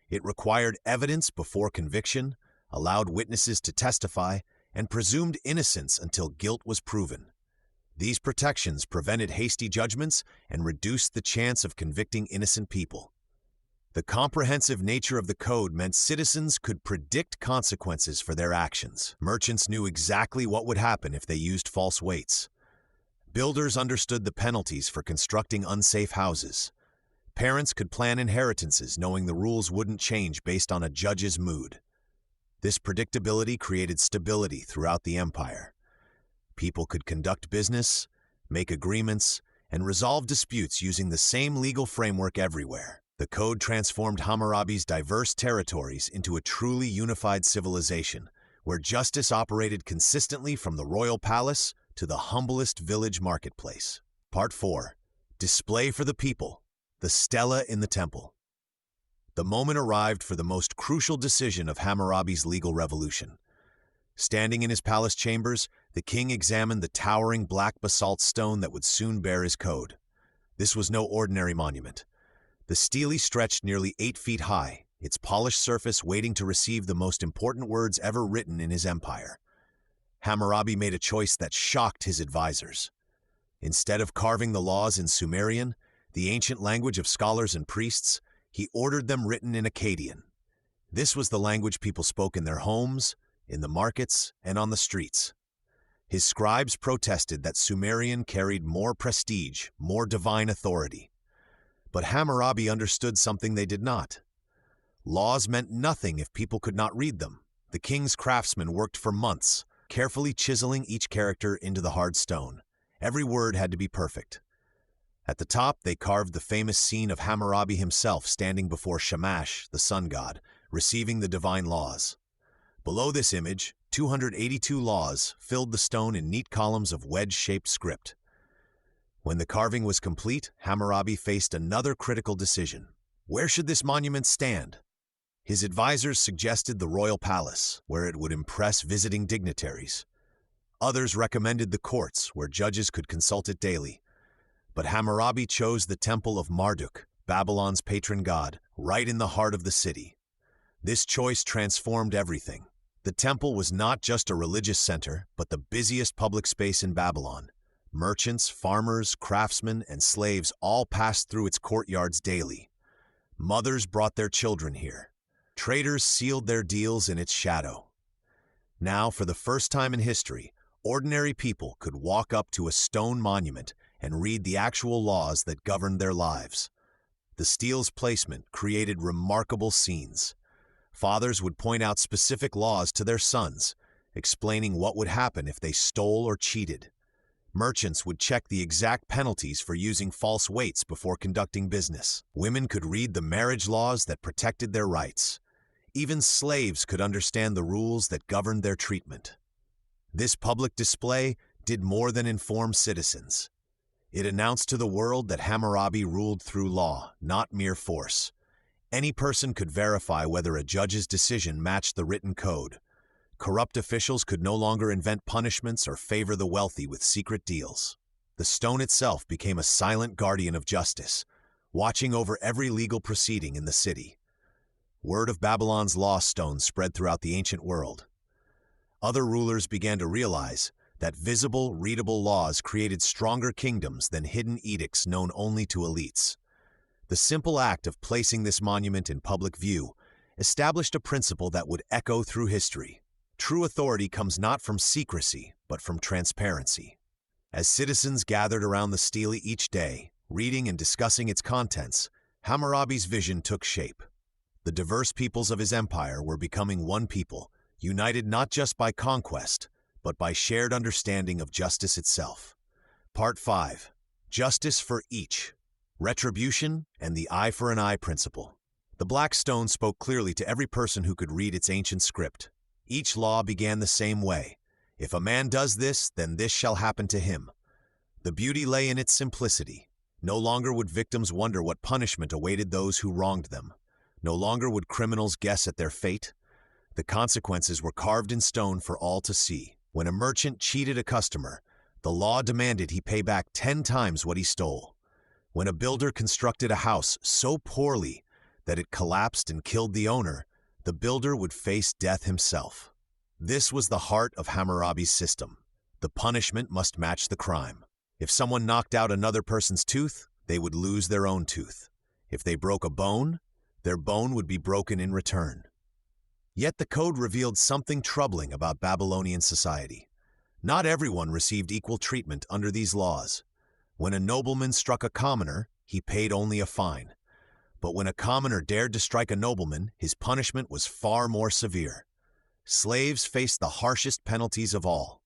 It required evidence before conviction, allowed witnesses to testify, and presumed innocence until guilt was proven. These protections prevented hasty judgments and reduced the chance of convicting innocent people. The comprehensive nature of the code meant citizens could predict consequences for their actions. Merchants knew exactly what would happen if they used false weights. Builders understood the penalties for constructing unsafe houses. Parents could plan inheritances knowing the rules wouldn't change based on a judge's mood. This predictability created stability throughout the empire. People could conduct business, make agreements, and resolve disputes using the same legal framework everywhere. The code transformed Hammurabi's diverse territories into a truly unified civilization, where justice operated consistently from the royal palace to the humblest village marketplace. Part 4. Display for the people, the stela in the temple. The moment arrived for the most crucial decision of Hammurabi's legal revolution. Standing in his palace chambers, the king examined the towering black basalt stone that would soon bear his code. This was no ordinary monument. The stele stretched nearly 8 feet high, its polished surface waiting to receive the most important words ever written in his empire. Hammurabi made a choice that shocked his advisors. Instead of carving the laws in Sumerian, the ancient language of scholars and priests, he ordered them written in Akkadian. This was the language people spoke in their homes, in the markets, and on the streets. His scribes protested that Sumerian carried more prestige, more divine authority. But Hammurabi understood something they did not. Laws meant nothing if people could not read them. The king's craftsmen worked for months, carefully chiseling each character into the hard stone. Every word had to be perfect. At the top, they carved the famous scene of Hammurabi himself standing before Shamash, the sun god, receiving the divine laws. Below this image, 282 laws filled the stone in neat columns of wedge-shaped script. When the carving was complete, Hammurabi faced another critical decision. Where should this monument stand? His advisors suggested the royal palace, where it would impress visiting dignitaries. Others recommended the courts, where judges could consult it daily. But Hammurabi chose the temple of Marduk, Babylon's patron god, right in the heart of the city. This choice transformed everything. The temple was not just a religious center, but the busiest public space in Babylon. Merchants, farmers, craftsmen, and slaves all passed through its courtyards daily. Mothers brought their children here. Traders sealed their deals in its shadow. Now, for the first time in history, ordinary people could walk up to a stone monument and read the actual laws that governed their lives. The stele's placement created remarkable scenes. Fathers would point out specific laws to their sons, explaining what would happen if they stole or cheated. Merchants would check the exact penalties for using false weights before conducting business. Women could read the marriage laws that protected their rights. Even slaves could understand the rules that governed their treatment. This public display did more than inform citizens. It announced to the world that Hammurabi ruled through law, not mere force. Any person could verify whether a judge's decision matched the written code. Corrupt officials could no longer invent punishments or favor the wealthy with secret deals. The stone itself became a silent guardian of justice, watching over every legal proceeding in the city. Word of Babylon's lost stone spread throughout the ancient world. Other rulers began to realize that visible, readable laws created stronger kingdoms than hidden edicts known only to elites. The simple act of placing this monument in public view established a principle that would echo through history. True authority comes not from secrecy, but from transparency. As citizens gathered around the stele each day, reading and discussing its contents, Hammurabi's vision took shape. The diverse peoples of his empire were becoming one people, united not just by conquest, but by shared understanding of justice itself. Part 5. Justice for each. Retribution and the eye for an eye principle. The black stone spoke clearly to every person who could read its ancient script. Each law began the same way. If a man does this, then this shall happen to him. The beauty lay in its simplicity. No longer would victims wonder what punishment awaited those who wronged them. No longer would criminals guess at their fate. The consequences were carved in stone for all to see. When a merchant cheated a customer, the law demanded he pay back 10 times what he stole. When a builder constructed a house so poorly that it collapsed and killed the owner, the builder would face death himself. This was the heart of Hammurabi's system. The punishment must match the crime. If someone knocked out another person's tooth, they would lose their own tooth. If they broke a bone, their bone would be broken in return. Yet the code revealed something troubling about Babylonian society. Not everyone received equal treatment under these laws. When a nobleman struck a commoner, he paid only a fine. But when a commoner dared to strike a nobleman, his punishment was far more severe. Slaves faced the harshest penalties of all.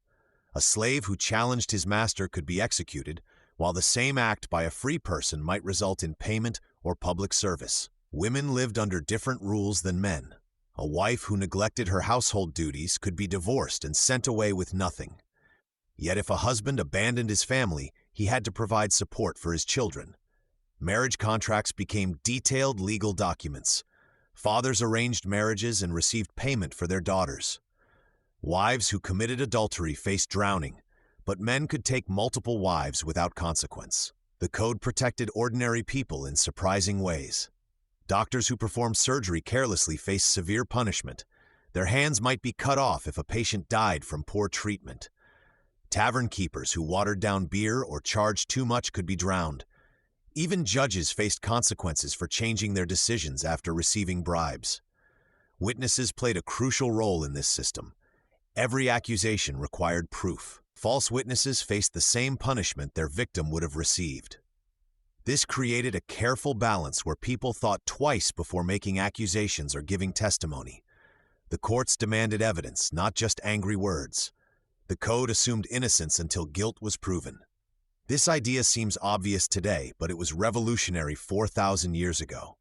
A slave who challenged his master could be executed, while the same act by a free person might result in payment or public service. Women lived under different rules than men. A wife who neglected her household duties could be divorced and sent away with nothing. Yet if a husband abandoned his family, he had to provide support for his children. Marriage contracts became detailed legal documents. Fathers arranged marriages and received payment for their daughters. Wives who committed adultery faced drowning, but men could take multiple wives without consequence. The code protected ordinary people in surprising ways. Doctors who performed surgery carelessly faced severe punishment. Their hands might be cut off if a patient died from poor treatment. Tavern keepers who watered down beer or charged too much could be drowned. Even judges faced consequences for changing their decisions after receiving bribes. Witnesses played a crucial role in this system. Every accusation required proof. False witnesses faced the same punishment their victim would have received. This created a careful balance where people thought twice before making accusations or giving testimony. The courts demanded evidence, not just angry words. The code assumed innocence until guilt was proven. This idea seems obvious today, but it was revolutionary 4,000 years ago.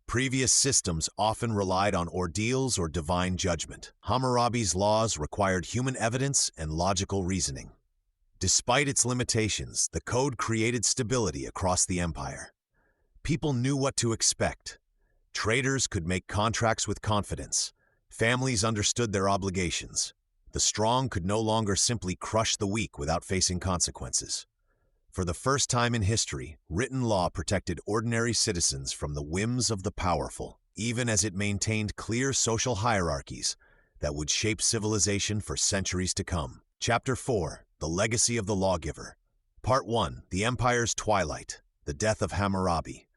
Previous systems often relied on ordeals or divine judgment. Hammurabi's laws required human evidence and logical reasoning. Despite its limitations, the code created stability across the empire. People knew what to expect. Traders could make contracts with confidence. Families understood their obligations. The strong could no longer simply crush the weak without facing consequences. For the first time in history, written law protected ordinary citizens from the whims of the powerful, even as it maintained clear social hierarchies that would shape civilization for centuries to come. Chapter 4: The Legacy of the Lawgiver. Part 1: The Empire's Twilight. The Death of Hammurabi.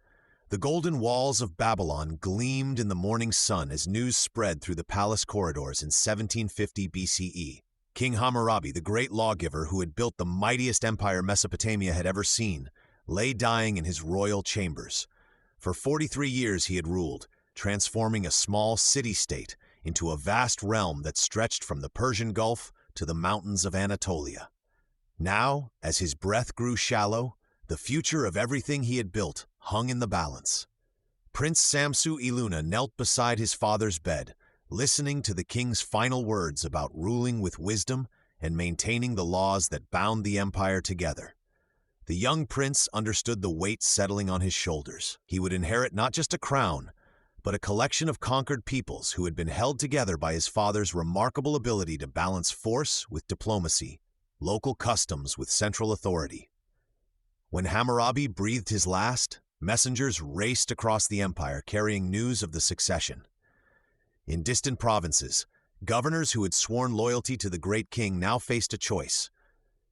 The golden walls of Babylon gleamed in the morning sun as news spread through the palace corridors in 1750 BCE. King Hammurabi, the great lawgiver who had built the mightiest empire Mesopotamia had ever seen, lay dying in his royal chambers. For 43 years he had ruled, transforming a small city-state into a vast realm that stretched from the Persian Gulf to the mountains of Anatolia. Now, as his breath grew shallow, the future of everything he had built hung in the balance. Prince Samsu-Iluna knelt beside his father's bed, listening to the king's final words about ruling with wisdom and maintaining the laws that bound the empire together. The young prince understood the weight settling on his shoulders. He would inherit not just a crown, but a collection of conquered peoples who had been held together by his father's remarkable ability to balance force with diplomacy, local customs with central authority. When Hammurabi breathed his last, messengers raced across the empire carrying news of the succession. In distant provinces, governors who had sworn loyalty to the great king now faced a choice.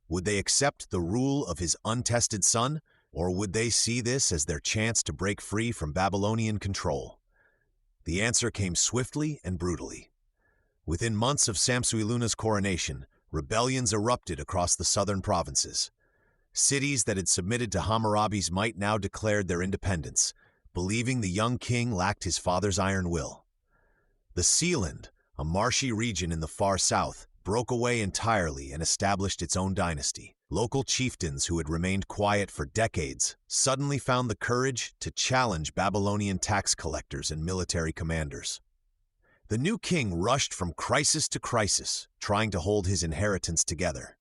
Would they accept the rule of his untested son, or would they see this as their chance to break free from Babylonian control? The answer came swiftly and brutally. Within months of Samsu-Iluna's coronation, rebellions erupted across the southern provinces. Cities that had submitted to Hammurabi's might now declared their independence, believing the young king lacked his father's iron will. The Sealand, a marshy region in the far south, broke away entirely and established its own dynasty. Local chieftains who had remained quiet for decades suddenly found the courage to challenge Babylonian tax collectors and military commanders. The new king rushed from crisis to crisis, trying to hold his inheritance together.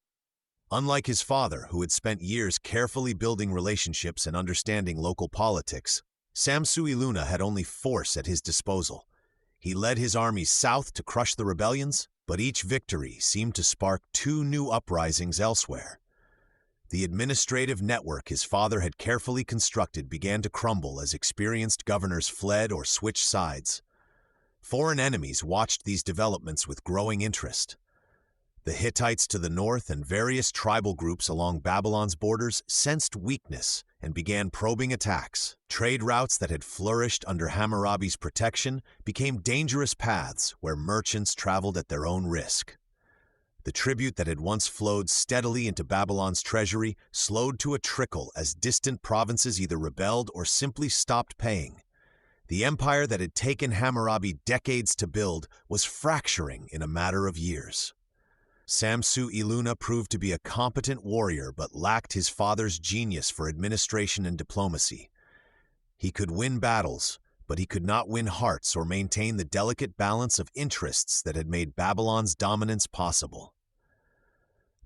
Unlike his father, who had spent years carefully building relationships and understanding local politics, Samsu-Iluna had only force at his disposal. He led his armies south to crush the rebellions, but each victory seemed to spark two new uprisings elsewhere. The administrative network his father had carefully constructed began to crumble as experienced governors fled or switched sides. Foreign enemies watched these developments with growing interest. The Hittites to the north and various tribal groups along Babylon's borders sensed weakness and began probing attacks. Trade routes that had flourished under Hammurabi's protection became dangerous paths where merchants traveled at their own risk. The tribute that had once flowed steadily into Babylon's treasury slowed to a trickle as distant provinces either rebelled or simply stopped paying. The empire that had taken Hammurabi decades to build was fracturing in a matter of years. Samsu-iluna proved to be a competent warrior but lacked his father's genius for administration and diplomacy. He could win battles, but he could not win hearts or maintain the delicate balance of interests that had made Babylon's dominance possible.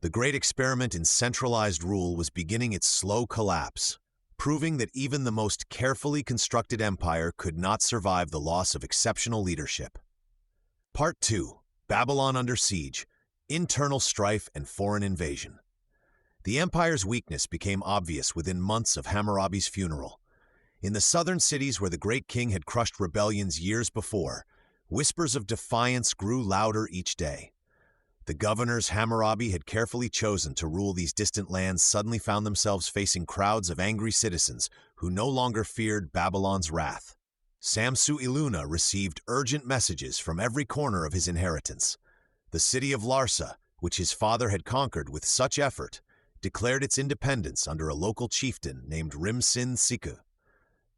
The great experiment in centralized rule was beginning its slow collapse, proving that even the most carefully constructed empire could not survive the loss of exceptional leadership. Part 2. Babylon under siege. Internal strife and foreign invasion. The empire's weakness became obvious within months of Hammurabi's funeral. In the southern cities where the great king had crushed rebellions years before, whispers of defiance grew louder each day. The governors Hammurabi had carefully chosen to rule these distant lands suddenly found themselves facing crowds of angry citizens who no longer feared Babylon's wrath. Samsu-iluna received urgent messages from every corner of his inheritance. The city of Larsa, which his father had conquered with such effort, declared its independence under a local chieftain named Rim-Sin-Siku.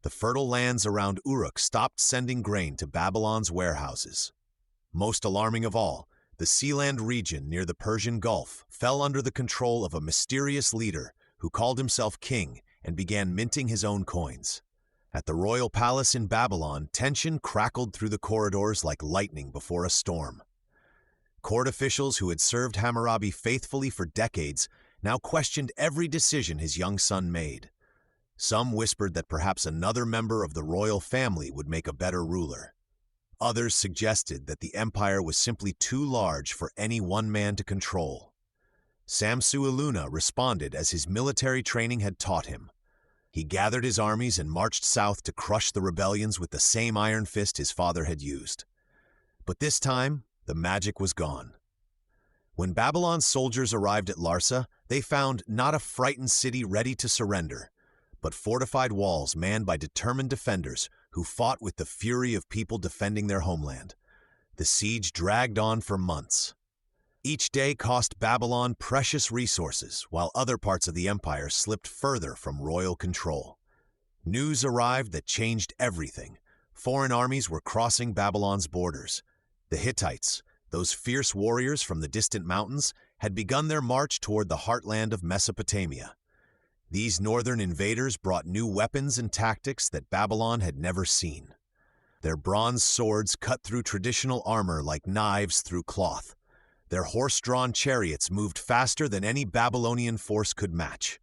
The fertile lands around Uruk stopped sending grain to Babylon's warehouses. Most alarming of all, the Sealand region near the Persian Gulf fell under the control of a mysterious leader who called himself king and began minting his own coins. At the royal palace in Babylon, tension crackled through the corridors like lightning before a storm. Court officials who had served Hammurabi faithfully for decades now questioned every decision his young son made. Some whispered that perhaps another member of the royal family would make a better ruler. Others suggested that the empire was simply too large for any one man to control. Samsu-iluna responded as his military training had taught him. He gathered his armies and marched south to crush the rebellions with the same iron fist his father had used. But this time, the magic was gone. When Babylon's soldiers arrived at Larsa, they found not a frightened city ready to surrender, but fortified walls manned by determined defenders who fought with the fury of people defending their homeland. The siege dragged on for months. Each day cost Babylon precious resources, while other parts of the empire slipped further from royal control. News arrived that changed everything. Foreign armies were crossing Babylon's borders. The Hittites, those fierce warriors from the distant mountains, had begun their march toward the heartland of Mesopotamia. These northern invaders brought new weapons and tactics that Babylon had never seen. Their bronze swords cut through traditional armor like knives through cloth. Their horse-drawn chariots moved faster than any Babylonian force could match.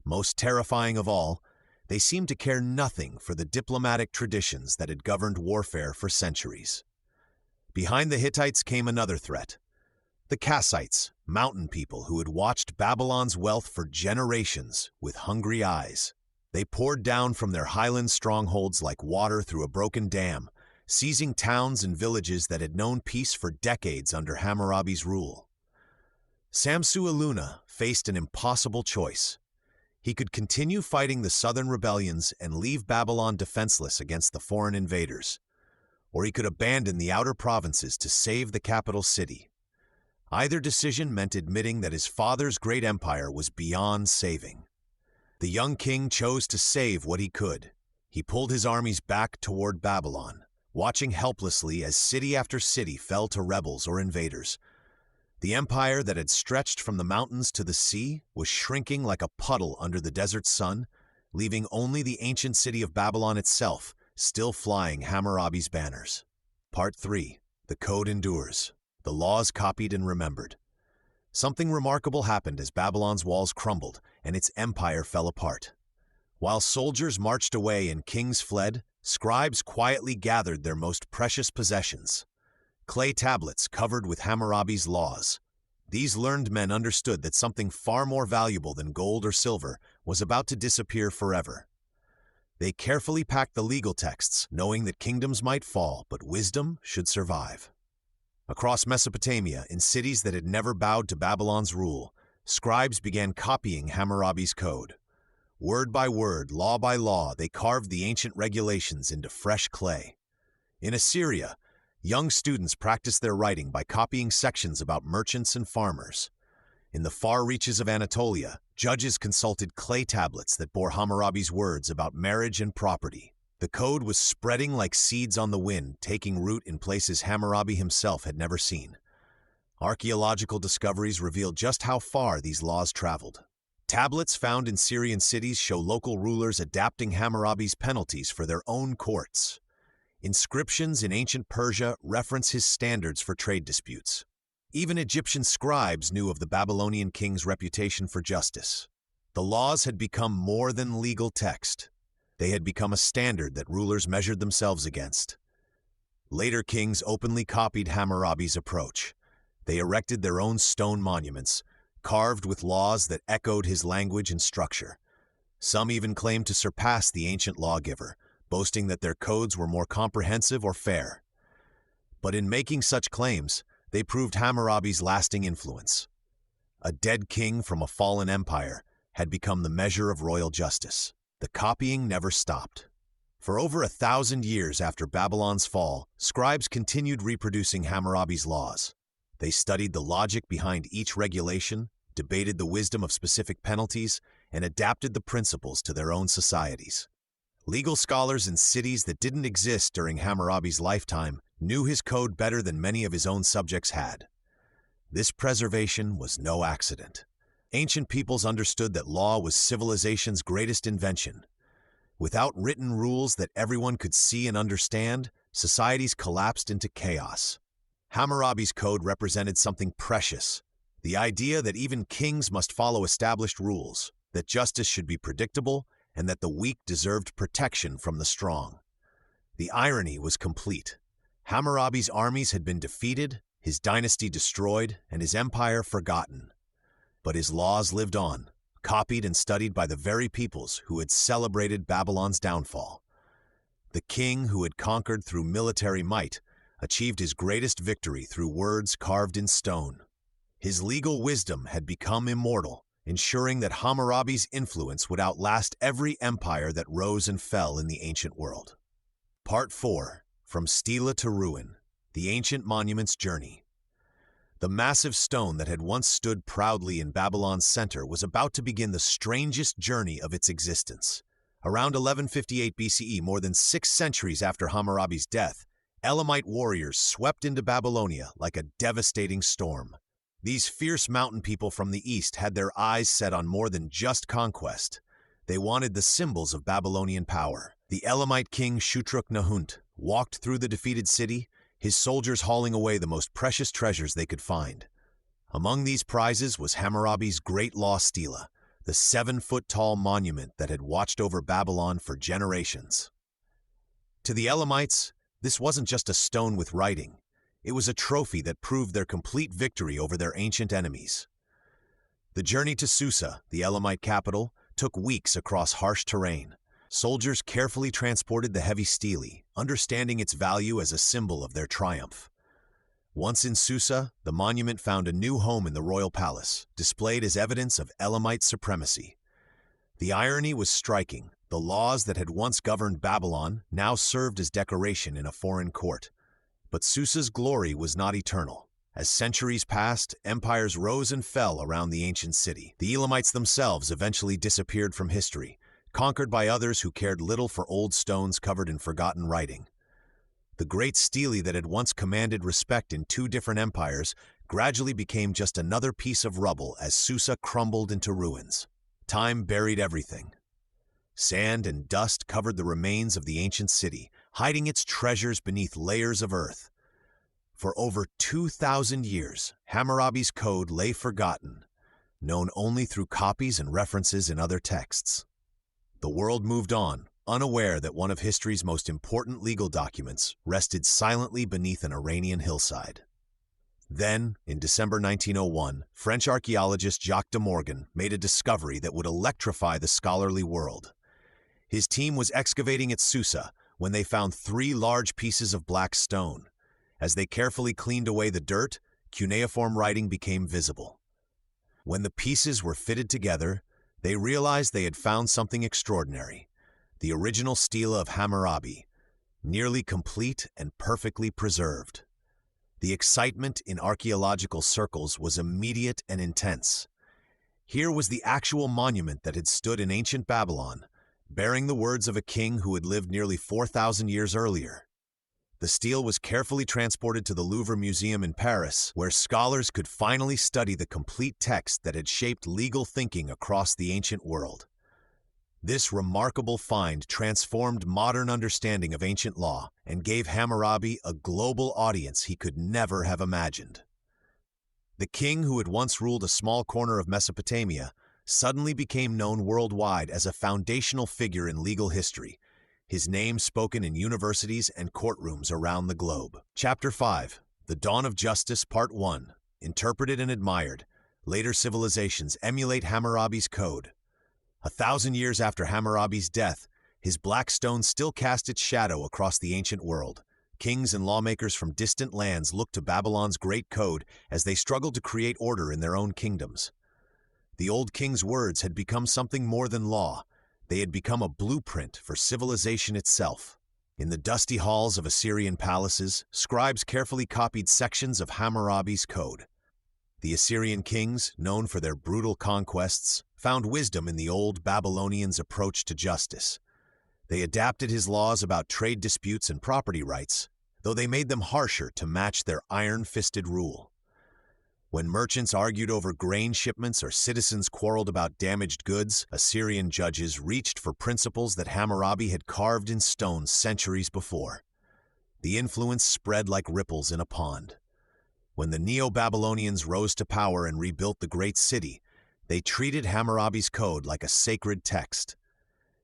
Most terrifying of all, they seemed to care nothing for the diplomatic traditions that had governed warfare for centuries. Behind the Hittites came another threat. The Kassites, mountain people who had watched Babylon's wealth for generations with hungry eyes. They poured down from their highland strongholds like water through a broken dam, seizing towns and villages that had known peace for decades under Hammurabi's rule. Samsu-iluna faced an impossible choice. He could continue fighting the southern rebellions and leave Babylon defenseless against the foreign invaders, or he could abandon the outer provinces to save the capital city. Either decision meant admitting that his father's great empire was beyond saving. The young king chose to save what he could. He pulled his armies back toward Babylon, watching helplessly as city after city fell to rebels or invaders. The empire that had stretched from the mountains to the sea was shrinking like a puddle under the desert sun, leaving only the ancient city of Babylon itself still flying Hammurabi's banners. Part 3. The Code endures. The laws copied and remembered. Something remarkable happened as Babylon's walls crumbled and its empire fell apart. While soldiers marched away and kings fled, Scribes quietly gathered their most precious possessions, clay tablets covered with Hammurabi's laws. These learned men understood that something far more valuable than gold or silver was about to disappear forever. They carefully packed the legal texts, knowing that kingdoms might fall, but wisdom should survive. Across Mesopotamia, in cities that had never bowed to Babylon's rule, scribes began copying Hammurabi's code. Word by word, law by law, they carved the ancient regulations into fresh clay. In Assyria, young students practiced their writing by copying sections about merchants and farmers. In the far reaches of Anatolia, judges consulted clay tablets that bore Hammurabi's words about marriage and property. The code was spreading like seeds on the wind, taking root in places Hammurabi himself had never seen. Archaeological discoveries revealed just how far these laws traveled. Tablets found in Syrian cities show local rulers adapting Hammurabi's penalties for their own courts. Inscriptions in ancient Persia reference his standards for trade disputes. Even Egyptian scribes knew of the Babylonian king's reputation for justice. The laws had become more than legal text. They had become a standard that rulers measured themselves against. Later kings openly copied Hammurabi's approach. They erected their own stone monuments, carved with laws that echoed his language and structure. Some even claimed to surpass the ancient lawgiver, boasting that their codes were more comprehensive or fair. But in making such claims, they proved Hammurabi's lasting influence. A dead king from a fallen empire had become the measure of royal justice. The copying never stopped. For over 1,000 years after Babylon's fall, scribes continued reproducing Hammurabi's laws. They studied the logic behind each regulation, debated the wisdom of specific penalties, and adapted the principles to their own societies. Legal scholars in cities that didn't exist during Hammurabi's lifetime knew his code better than many of his own subjects had. This preservation was no accident. Ancient peoples understood that law was civilization's greatest invention. Without written rules that everyone could see and understand, societies collapsed into chaos. Hammurabi's code represented something precious, the idea that even kings must follow established rules, that justice should be predictable, and that the weak deserved protection from the strong. The irony was complete. Hammurabi's armies had been defeated, his dynasty destroyed, and his empire forgotten. But his laws lived on, copied and studied by the very peoples who had celebrated Babylon's downfall. The king who had conquered through military might achieved his greatest victory through words carved in stone. His legal wisdom had become immortal, ensuring that Hammurabi's influence would outlast every empire that rose and fell in the ancient world. Part 4. From Stela to Ruin, the Ancient Monument's Journey. The massive stone that had once stood proudly in Babylon's center was about to begin the strangest journey of its existence. Around 1158 BCE, more than 6 centuries after Hammurabi's death, Elamite warriors swept into Babylonia like a devastating storm. These fierce mountain people from the east had their eyes set on more than just conquest. They wanted the symbols of Babylonian power. The Elamite king Shutruk-Nahunt walked through the defeated city, his soldiers hauling away the most precious treasures they could find. Among these prizes was Hammurabi's Great Law Stela, the 7-foot-tall monument that had watched over Babylon for generations. To the Elamites, this wasn't just a stone with writing. It was a trophy that proved their complete victory over their ancient enemies. The journey to Susa, the Elamite capital, took weeks across harsh terrain. Soldiers carefully transported the heavy stele, understanding its value as a symbol of their triumph. Once in Susa, the monument found a new home in the royal palace, displayed as evidence of Elamite supremacy. The irony was striking. The laws that had once governed Babylon now served as decoration in a foreign court. But Susa's glory was not eternal. As centuries passed, empires rose and fell around the ancient city. The Elamites themselves eventually disappeared from history, conquered by others who cared little for old stones covered in forgotten writing. The great stele that had once commanded respect in 2 different empires gradually became just another piece of rubble as Susa crumbled into ruins. Time buried everything. Sand and dust covered the remains of the ancient city, hiding its treasures beneath layers of earth. For over 2,000 years, Hammurabi's code lay forgotten, known only through copies and references in other texts. The world moved on, unaware that one of history's most important legal documents rested silently beneath an Iranian hillside. Then, in December 1901, French archaeologist Jacques de Morgan made a discovery that would electrify the scholarly world. His team was excavating at Susa when they found 3 large pieces of black stone. As they carefully cleaned away the dirt, cuneiform writing became visible. When the pieces were fitted together, they realized they had found something extraordinary: the original stela of Hammurabi, nearly complete and perfectly preserved. The excitement in archaeological circles was immediate and intense. Here was the actual monument that had stood in ancient Babylon, bearing the words of a king who had lived nearly 4,000 years earlier. The stele was carefully transported to the Louvre Museum in Paris, where scholars could finally study the complete text that had shaped legal thinking across the ancient world. This remarkable find transformed modern understanding of ancient law and gave Hammurabi a global audience he could never have imagined. The king who had once ruled a small corner of Mesopotamia suddenly became known worldwide as a foundational figure in legal history, his name spoken in universities and courtrooms around the globe. Chapter 5, The Dawn of Justice, Part 1, Interpreted and Admired. Later civilizations emulate Hammurabi's code. 1,000 years after Hammurabi's death, his black stone still cast its shadow across the ancient world. Kings and lawmakers from distant lands looked to Babylon's great code as they struggled to create order in their own kingdoms. The old king's words had become something more than law. They had become a blueprint for civilization itself. In the dusty halls of Assyrian palaces, scribes carefully copied sections of Hammurabi's code. The Assyrian kings, known for their brutal conquests, found wisdom in the old Babylonians' approach to justice. They adapted his laws about trade disputes and property rights, though they made them harsher to match their iron-fisted rule. When merchants argued over grain shipments or citizens quarreled about damaged goods, Assyrian judges reached for principles that Hammurabi had carved in stone centuries before. The influence spread like ripples in a pond. When the Neo-Babylonians rose to power and rebuilt the great city, they treated Hammurabi's code like a sacred text.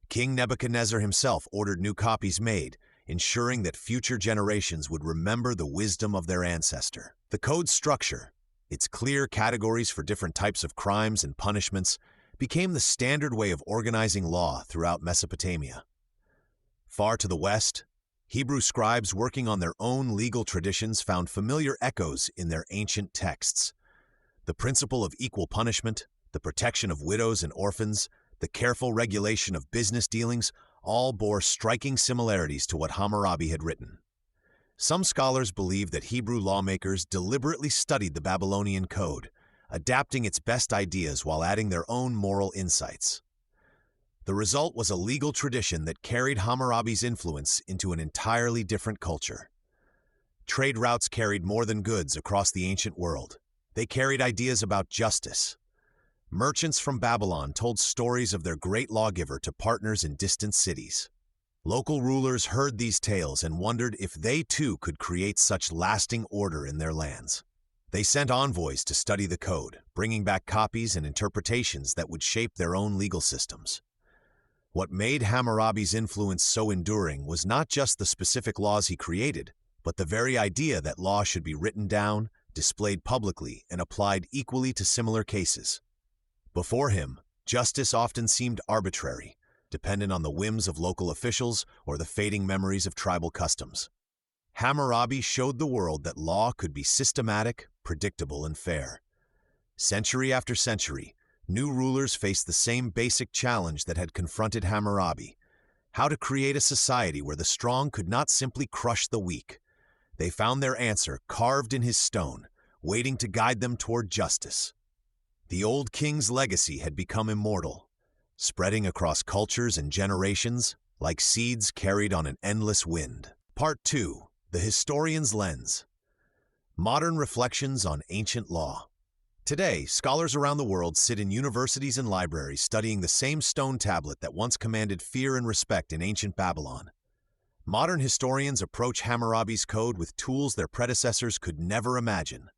King Nebuchadnezzar himself ordered new copies made, ensuring that future generations would remember the wisdom of their ancestor. The code's structure, its clear categories for different types of crimes and punishments, became the standard way of organizing law throughout Mesopotamia. Far to the west, Hebrew scribes working on their own legal traditions found familiar echoes in their ancient texts. The principle of equal punishment, the protection of widows and orphans, the careful regulation of business dealings, all bore striking similarities to what Hammurabi had written. Some scholars believe that Hebrew lawmakers deliberately studied the Babylonian code, adapting its best ideas while adding their own moral insights. The result was a legal tradition that carried Hammurabi's influence into an entirely different culture. Trade routes carried more than goods across the ancient world. They carried ideas about justice. Merchants from Babylon told stories of their great lawgiver to partners in distant cities. Local rulers heard these tales and wondered if they too could create such lasting order in their lands. They sent envoys to study the code, bringing back copies and interpretations that would shape their own legal systems. What made Hammurabi's influence so enduring was not just the specific laws he created, but the very idea that law should be written down, displayed publicly, and applied equally to similar cases. Before him, justice often seemed arbitrary, dependent on the whims of local officials or the fading memories of tribal customs. Hammurabi showed the world that law could be systematic, predictable, and fair. Century after century, new rulers faced the same basic challenge that had confronted Hammurabi: how to create a society where the strong could not simply crush the weak. They found their answer carved in his stone, waiting to guide them toward justice. The old king's legacy had become immortal, spreading across cultures and generations like seeds carried on an endless wind. Part 2. The Historian's Lens. Modern Reflections on Ancient Law. Today, scholars around the world sit in universities and libraries studying the same stone tablet that once commanded fear and respect in ancient Babylon. Modern historians approach Hammurabi's code with tools their predecessors could never imagine.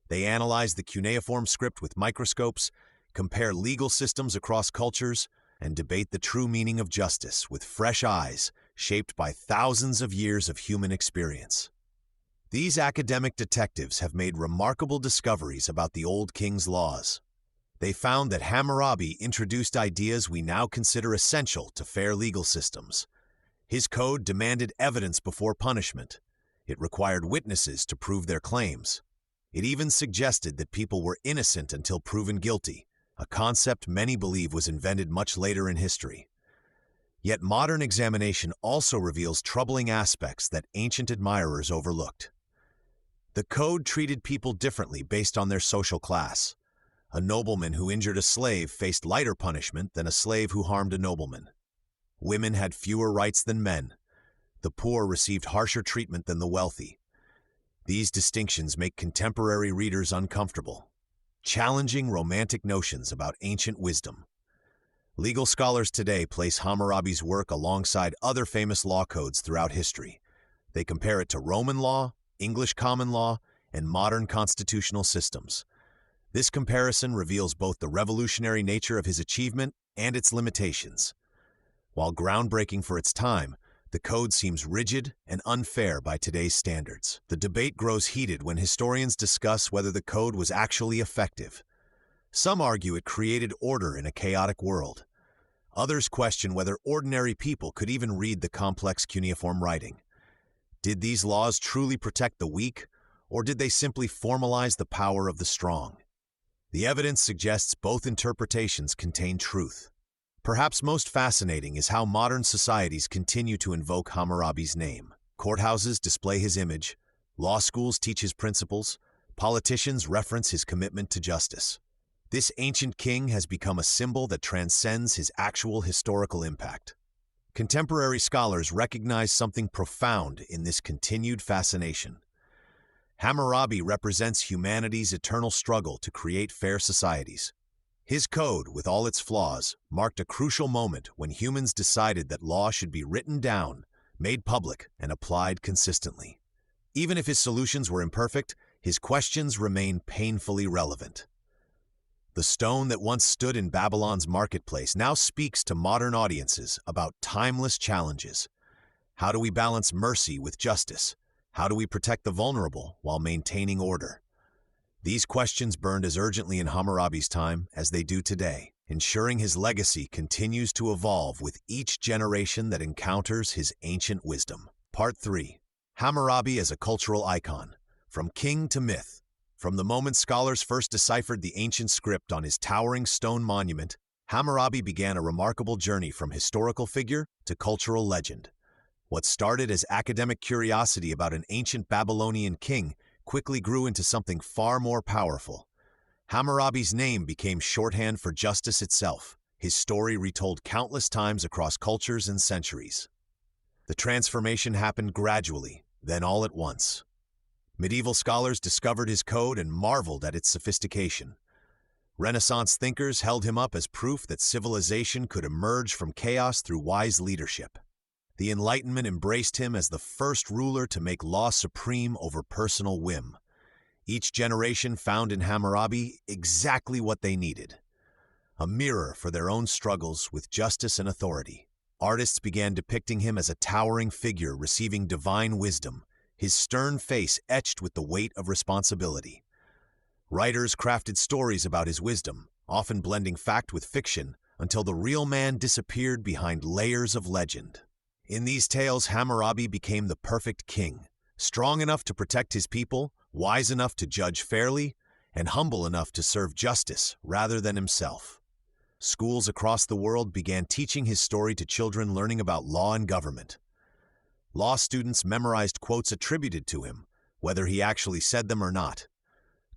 They analyze the cuneiform script with microscopes, compare legal systems across cultures, and debate the true meaning of justice with fresh eyes shaped by thousands of years of human experience. These academic detectives have made remarkable discoveries about the old king's laws. They found that Hammurabi introduced ideas we now consider essential to fair legal systems. His code demanded evidence before punishment. It required witnesses to prove their claims. It even suggested that people were innocent until proven guilty, a concept many believe was invented much later in history. Yet modern examination also reveals troubling aspects that ancient admirers overlooked. The code treated people differently based on their social class. A nobleman who injured a slave faced lighter punishment than a slave who harmed a nobleman. Women had fewer rights than men. The poor received harsher treatment than the wealthy. These distinctions make contemporary readers uncomfortable, challenging romantic notions about ancient wisdom. Legal scholars today place Hammurabi's work alongside other famous law codes throughout history. They compare it to Roman law, English common law, and modern constitutional systems. This comparison reveals both the revolutionary nature of his achievement and its limitations. While groundbreaking for its time, the code seems rigid and unfair by today's standards. The debate grows heated when historians discuss whether the code was actually effective. Some argue it created order in a chaotic world. Others question whether ordinary people could even read the complex cuneiform writing. Did these laws truly protect the weak, or did they simply formalize the power of the strong? The evidence suggests both interpretations contain truth. Perhaps most fascinating is how modern societies continue to invoke Hammurabi's name. Courthouses display his image, law schools teach his principles, politicians reference his commitment to justice. This ancient king has become a symbol that transcends his actual historical impact. Contemporary scholars recognize something profound in this continued fascination. Hammurabi represents humanity's eternal struggle to create fair societies. His code, with all its flaws, marked a crucial moment when humans decided that law should be written down, made public, and applied consistently. Even if his solutions were imperfect, his questions remain painfully relevant. The stone that once stood in Babylon's marketplace now speaks to modern audiences about timeless challenges. How do we balance mercy with justice? How do we protect the vulnerable while maintaining order? These questions burned as urgently in Hammurabi's time as they do today, ensuring his legacy continues to evolve with each generation that encounters his ancient wisdom. Part 3. Hammurabi as a cultural icon. From king to myth. From the moment scholars first deciphered the ancient script on his towering stone monument, Hammurabi began a remarkable journey from historical figure to cultural legend. What started as academic curiosity about an ancient Babylonian king quickly grew into something far more powerful. Hammurabi's name became shorthand for justice itself, his story retold countless times across cultures and centuries. The transformation happened gradually, then all at once. Medieval scholars discovered his code and marveled at its sophistication. Renaissance thinkers held him up as proof that civilization could emerge from chaos through wise leadership. The Enlightenment embraced him as the first ruler to make law supreme over personal whim. Each generation found in Hammurabi exactly what they needed: a mirror for their own struggles with justice and authority. Artists began depicting him as a towering figure receiving divine wisdom, his stern face etched with the weight of responsibility. Writers crafted stories about his wisdom, often blending fact with fiction, until the real man disappeared behind layers of legend. In these tales, Hammurabi became the perfect king, strong enough to protect his people, wise enough to judge fairly, and humble enough to serve justice rather than himself. Schools across the world began teaching his story to children learning about law and government. Law students memorized quotes attributed to him, whether he actually said them or not.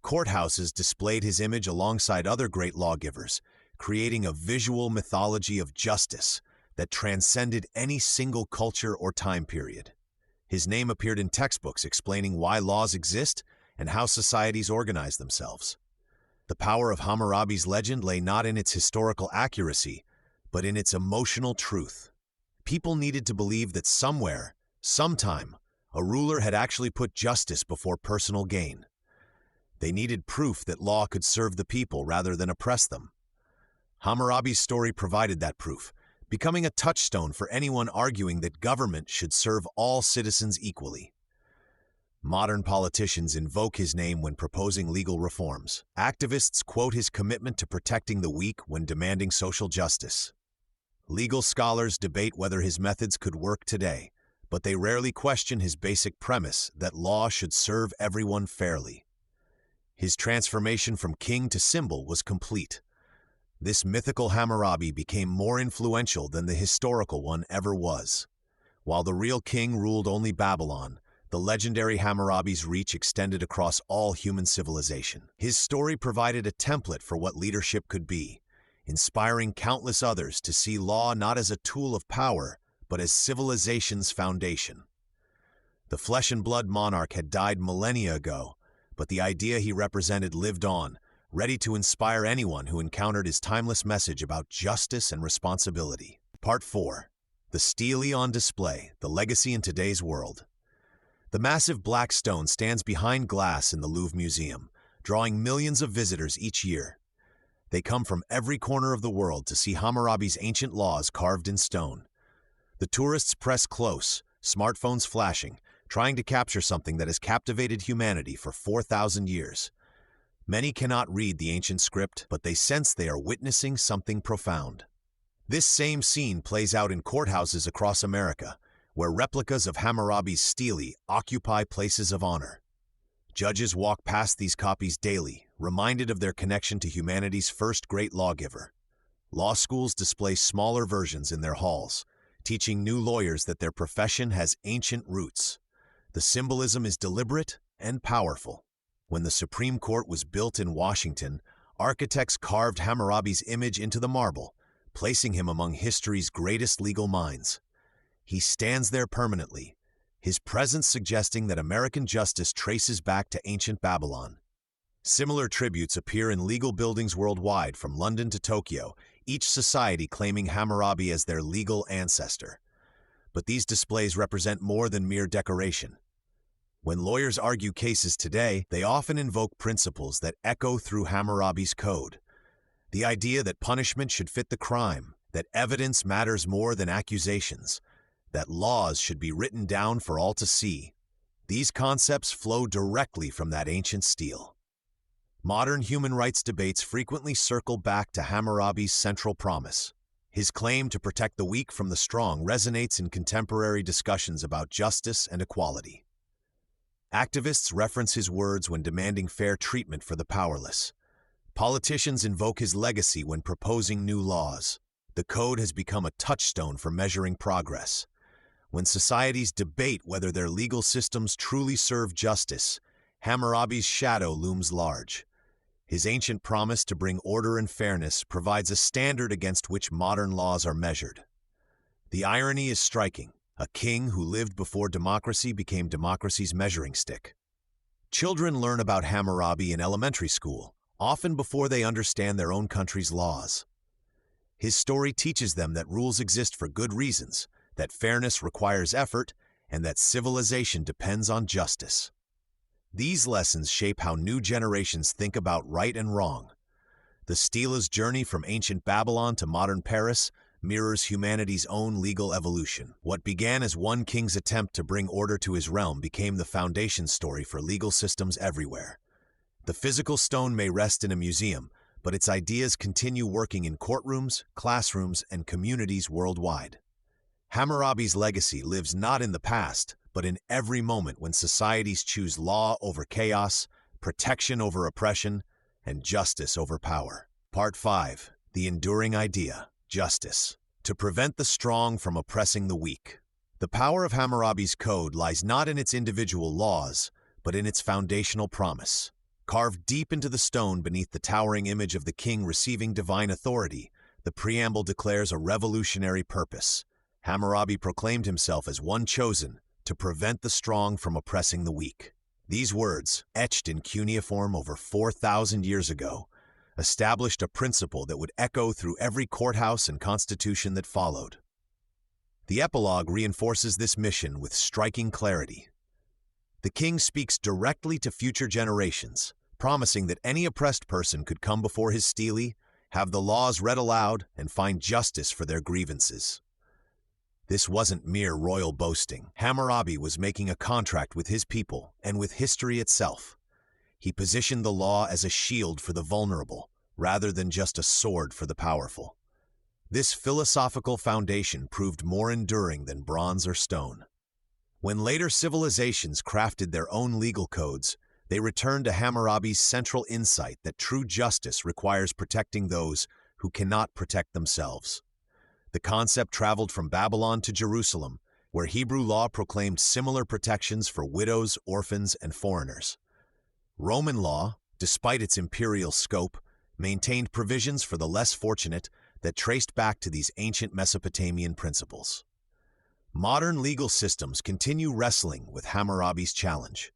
Courthouses displayed his image alongside other great lawgivers, creating a visual mythology of justice that transcended any single culture or time period. His name appeared in textbooks explaining why laws exist and how societies organize themselves. The power of Hammurabi's legend lay not in its historical accuracy, but in its emotional truth. People needed to believe that somewhere, sometime, a ruler had actually put justice before personal gain. They needed proof that law could serve the people rather than oppress them. Hammurabi's story provided that proof, becoming a touchstone for anyone arguing that government should serve all citizens equally. Modern politicians invoke his name when proposing legal reforms. Activists quote his commitment to protecting the weak when demanding social justice. Legal scholars debate whether his methods could work today, but they rarely question his basic premise that law should serve everyone fairly. His transformation from king to symbol was complete. This mythical Hammurabi became more influential than the historical one ever was. While the real king ruled only Babylon, the legendary Hammurabi's reach extended across all human civilization. His story provided a template for what leadership could be, inspiring countless others to see law not as a tool of power, but as civilization's foundation. The flesh-and-blood monarch had died millennia ago, but the idea he represented lived on, ready to inspire anyone who encountered his timeless message about justice and responsibility. Part 4. The Stele on Display, the Legacy in Today's World. The massive black stone stands behind glass in the Louvre Museum, drawing millions of visitors each year. They come from every corner of the world to see Hammurabi's ancient laws carved in stone. The tourists press close, smartphones flashing, trying to capture something that has captivated humanity for 4,000 years. Many cannot read the ancient script, but they sense they are witnessing something profound. This same scene plays out in courthouses across America, where replicas of Hammurabi's stele occupy places of honor. Judges walk past these copies daily, reminded of their connection to humanity's first great lawgiver. Law schools display smaller versions in their halls, teaching new lawyers that their profession has ancient roots. The symbolism is deliberate and powerful. When the Supreme Court was built in Washington, architects carved Hammurabi's image into the marble, placing him among history's greatest legal minds. He stands there permanently, his presence suggesting that American justice traces back to ancient Babylon. Similar tributes appear in legal buildings worldwide, from London to Tokyo, each society claiming Hammurabi as their legal ancestor. But these displays represent more than mere decoration. When lawyers argue cases today, they often invoke principles that echo through Hammurabi's code. The idea that punishment should fit the crime, that evidence matters more than accusations, that laws should be written down for all to see. These concepts flow directly from that ancient stele. Modern human rights debates frequently circle back to Hammurabi's central promise. His claim to protect the weak from the strong resonates in contemporary discussions about justice and equality. Activists reference his words when demanding fair treatment for the powerless. Politicians invoke his legacy when proposing new laws. The code has become a touchstone for measuring progress. When societies debate whether their legal systems truly serve justice, Hammurabi's shadow looms large. His ancient promise to bring order and fairness provides a standard against which modern laws are measured. The irony is striking. A king who lived before democracy became democracy's measuring stick. Children learn about Hammurabi in elementary school, often before they understand their own country's laws. His story teaches them that rules exist for good reasons, that fairness requires effort, and that civilization depends on justice. These lessons shape how new generations think about right and wrong. The stele's journey from ancient Babylon to modern Paris mirrors humanity's own legal evolution. What began as one king's attempt to bring order to his realm became the foundation story for legal systems everywhere. The physical stone may rest in a museum, but its ideas continue working in courtrooms, classrooms, and communities worldwide. Hammurabi's legacy lives not in the past, but in every moment when societies choose law over chaos, protection over oppression, and justice over power. Part 5. The Enduring Idea. Justice. To prevent the strong from oppressing the weak. The power of Hammurabi's code lies not in its individual laws, but in its foundational promise. Carved deep into the stone beneath the towering image of the king receiving divine authority, the preamble declares a revolutionary purpose. Hammurabi proclaimed himself as one chosen to prevent the strong from oppressing the weak. These words, etched in cuneiform over 4,000 years ago, established a principle that would echo through every courthouse and constitution that followed. The epilogue reinforces this mission with striking clarity. The king speaks directly to future generations, promising that any oppressed person could come before his stele, have the laws read aloud, and find justice for their grievances. This wasn't mere royal boasting. Hammurabi was making a contract with his people and with history itself. He positioned the law as a shield for the vulnerable, rather than just a sword for the powerful. This philosophical foundation proved more enduring than bronze or stone. When later civilizations crafted their own legal codes, they returned to Hammurabi's central insight that true justice requires protecting those who cannot protect themselves. The concept traveled from Babylon to Jerusalem, where Hebrew law proclaimed similar protections for widows, orphans, and foreigners. Roman law, despite its imperial scope, maintained provisions for the less fortunate that traced back to these ancient Mesopotamian principles. Modern legal systems continue wrestling with Hammurabi's challenge.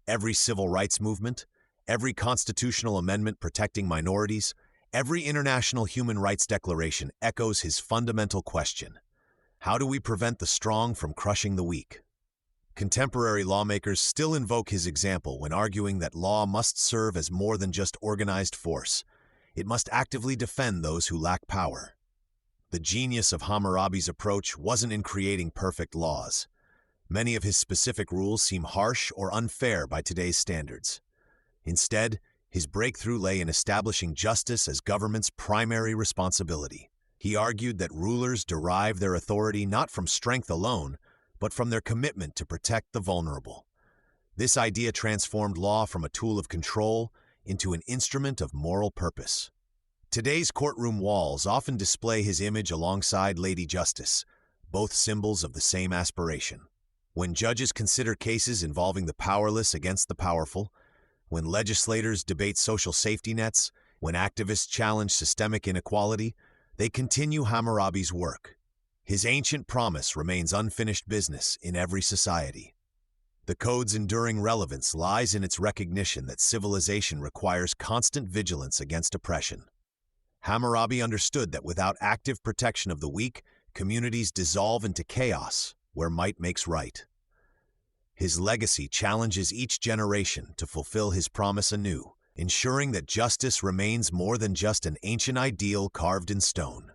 Every civil rights movement, every constitutional amendment protecting minorities, every international human rights declaration echoes his fundamental question: how do we prevent the strong from crushing the weak? Contemporary lawmakers still invoke his example when arguing that law must serve as more than just organized force. It must actively defend those who lack power. The genius of Hammurabi's approach wasn't in creating perfect laws. Many of his specific rules seem harsh or unfair by today's standards. Instead, his breakthrough lay in establishing justice as government's primary responsibility. He argued that rulers derive their authority not from strength alone, but from their commitment to protect the vulnerable. This idea transformed law from a tool of control into an instrument of moral purpose. Today's courtroom walls often display his image alongside Lady Justice, both symbols of the same aspiration. When judges consider cases involving the powerless against the powerful, when legislators debate social safety nets, when activists challenge systemic inequality, they continue Hammurabi's work. His ancient promise remains unfinished business in every society. The code's enduring relevance lies in its recognition that civilization requires constant vigilance against oppression. Hammurabi understood that without active protection of the weak, communities dissolve into chaos where might makes right. His legacy challenges each generation to fulfill his promise anew, ensuring that justice remains more than just an ancient ideal carved in stone.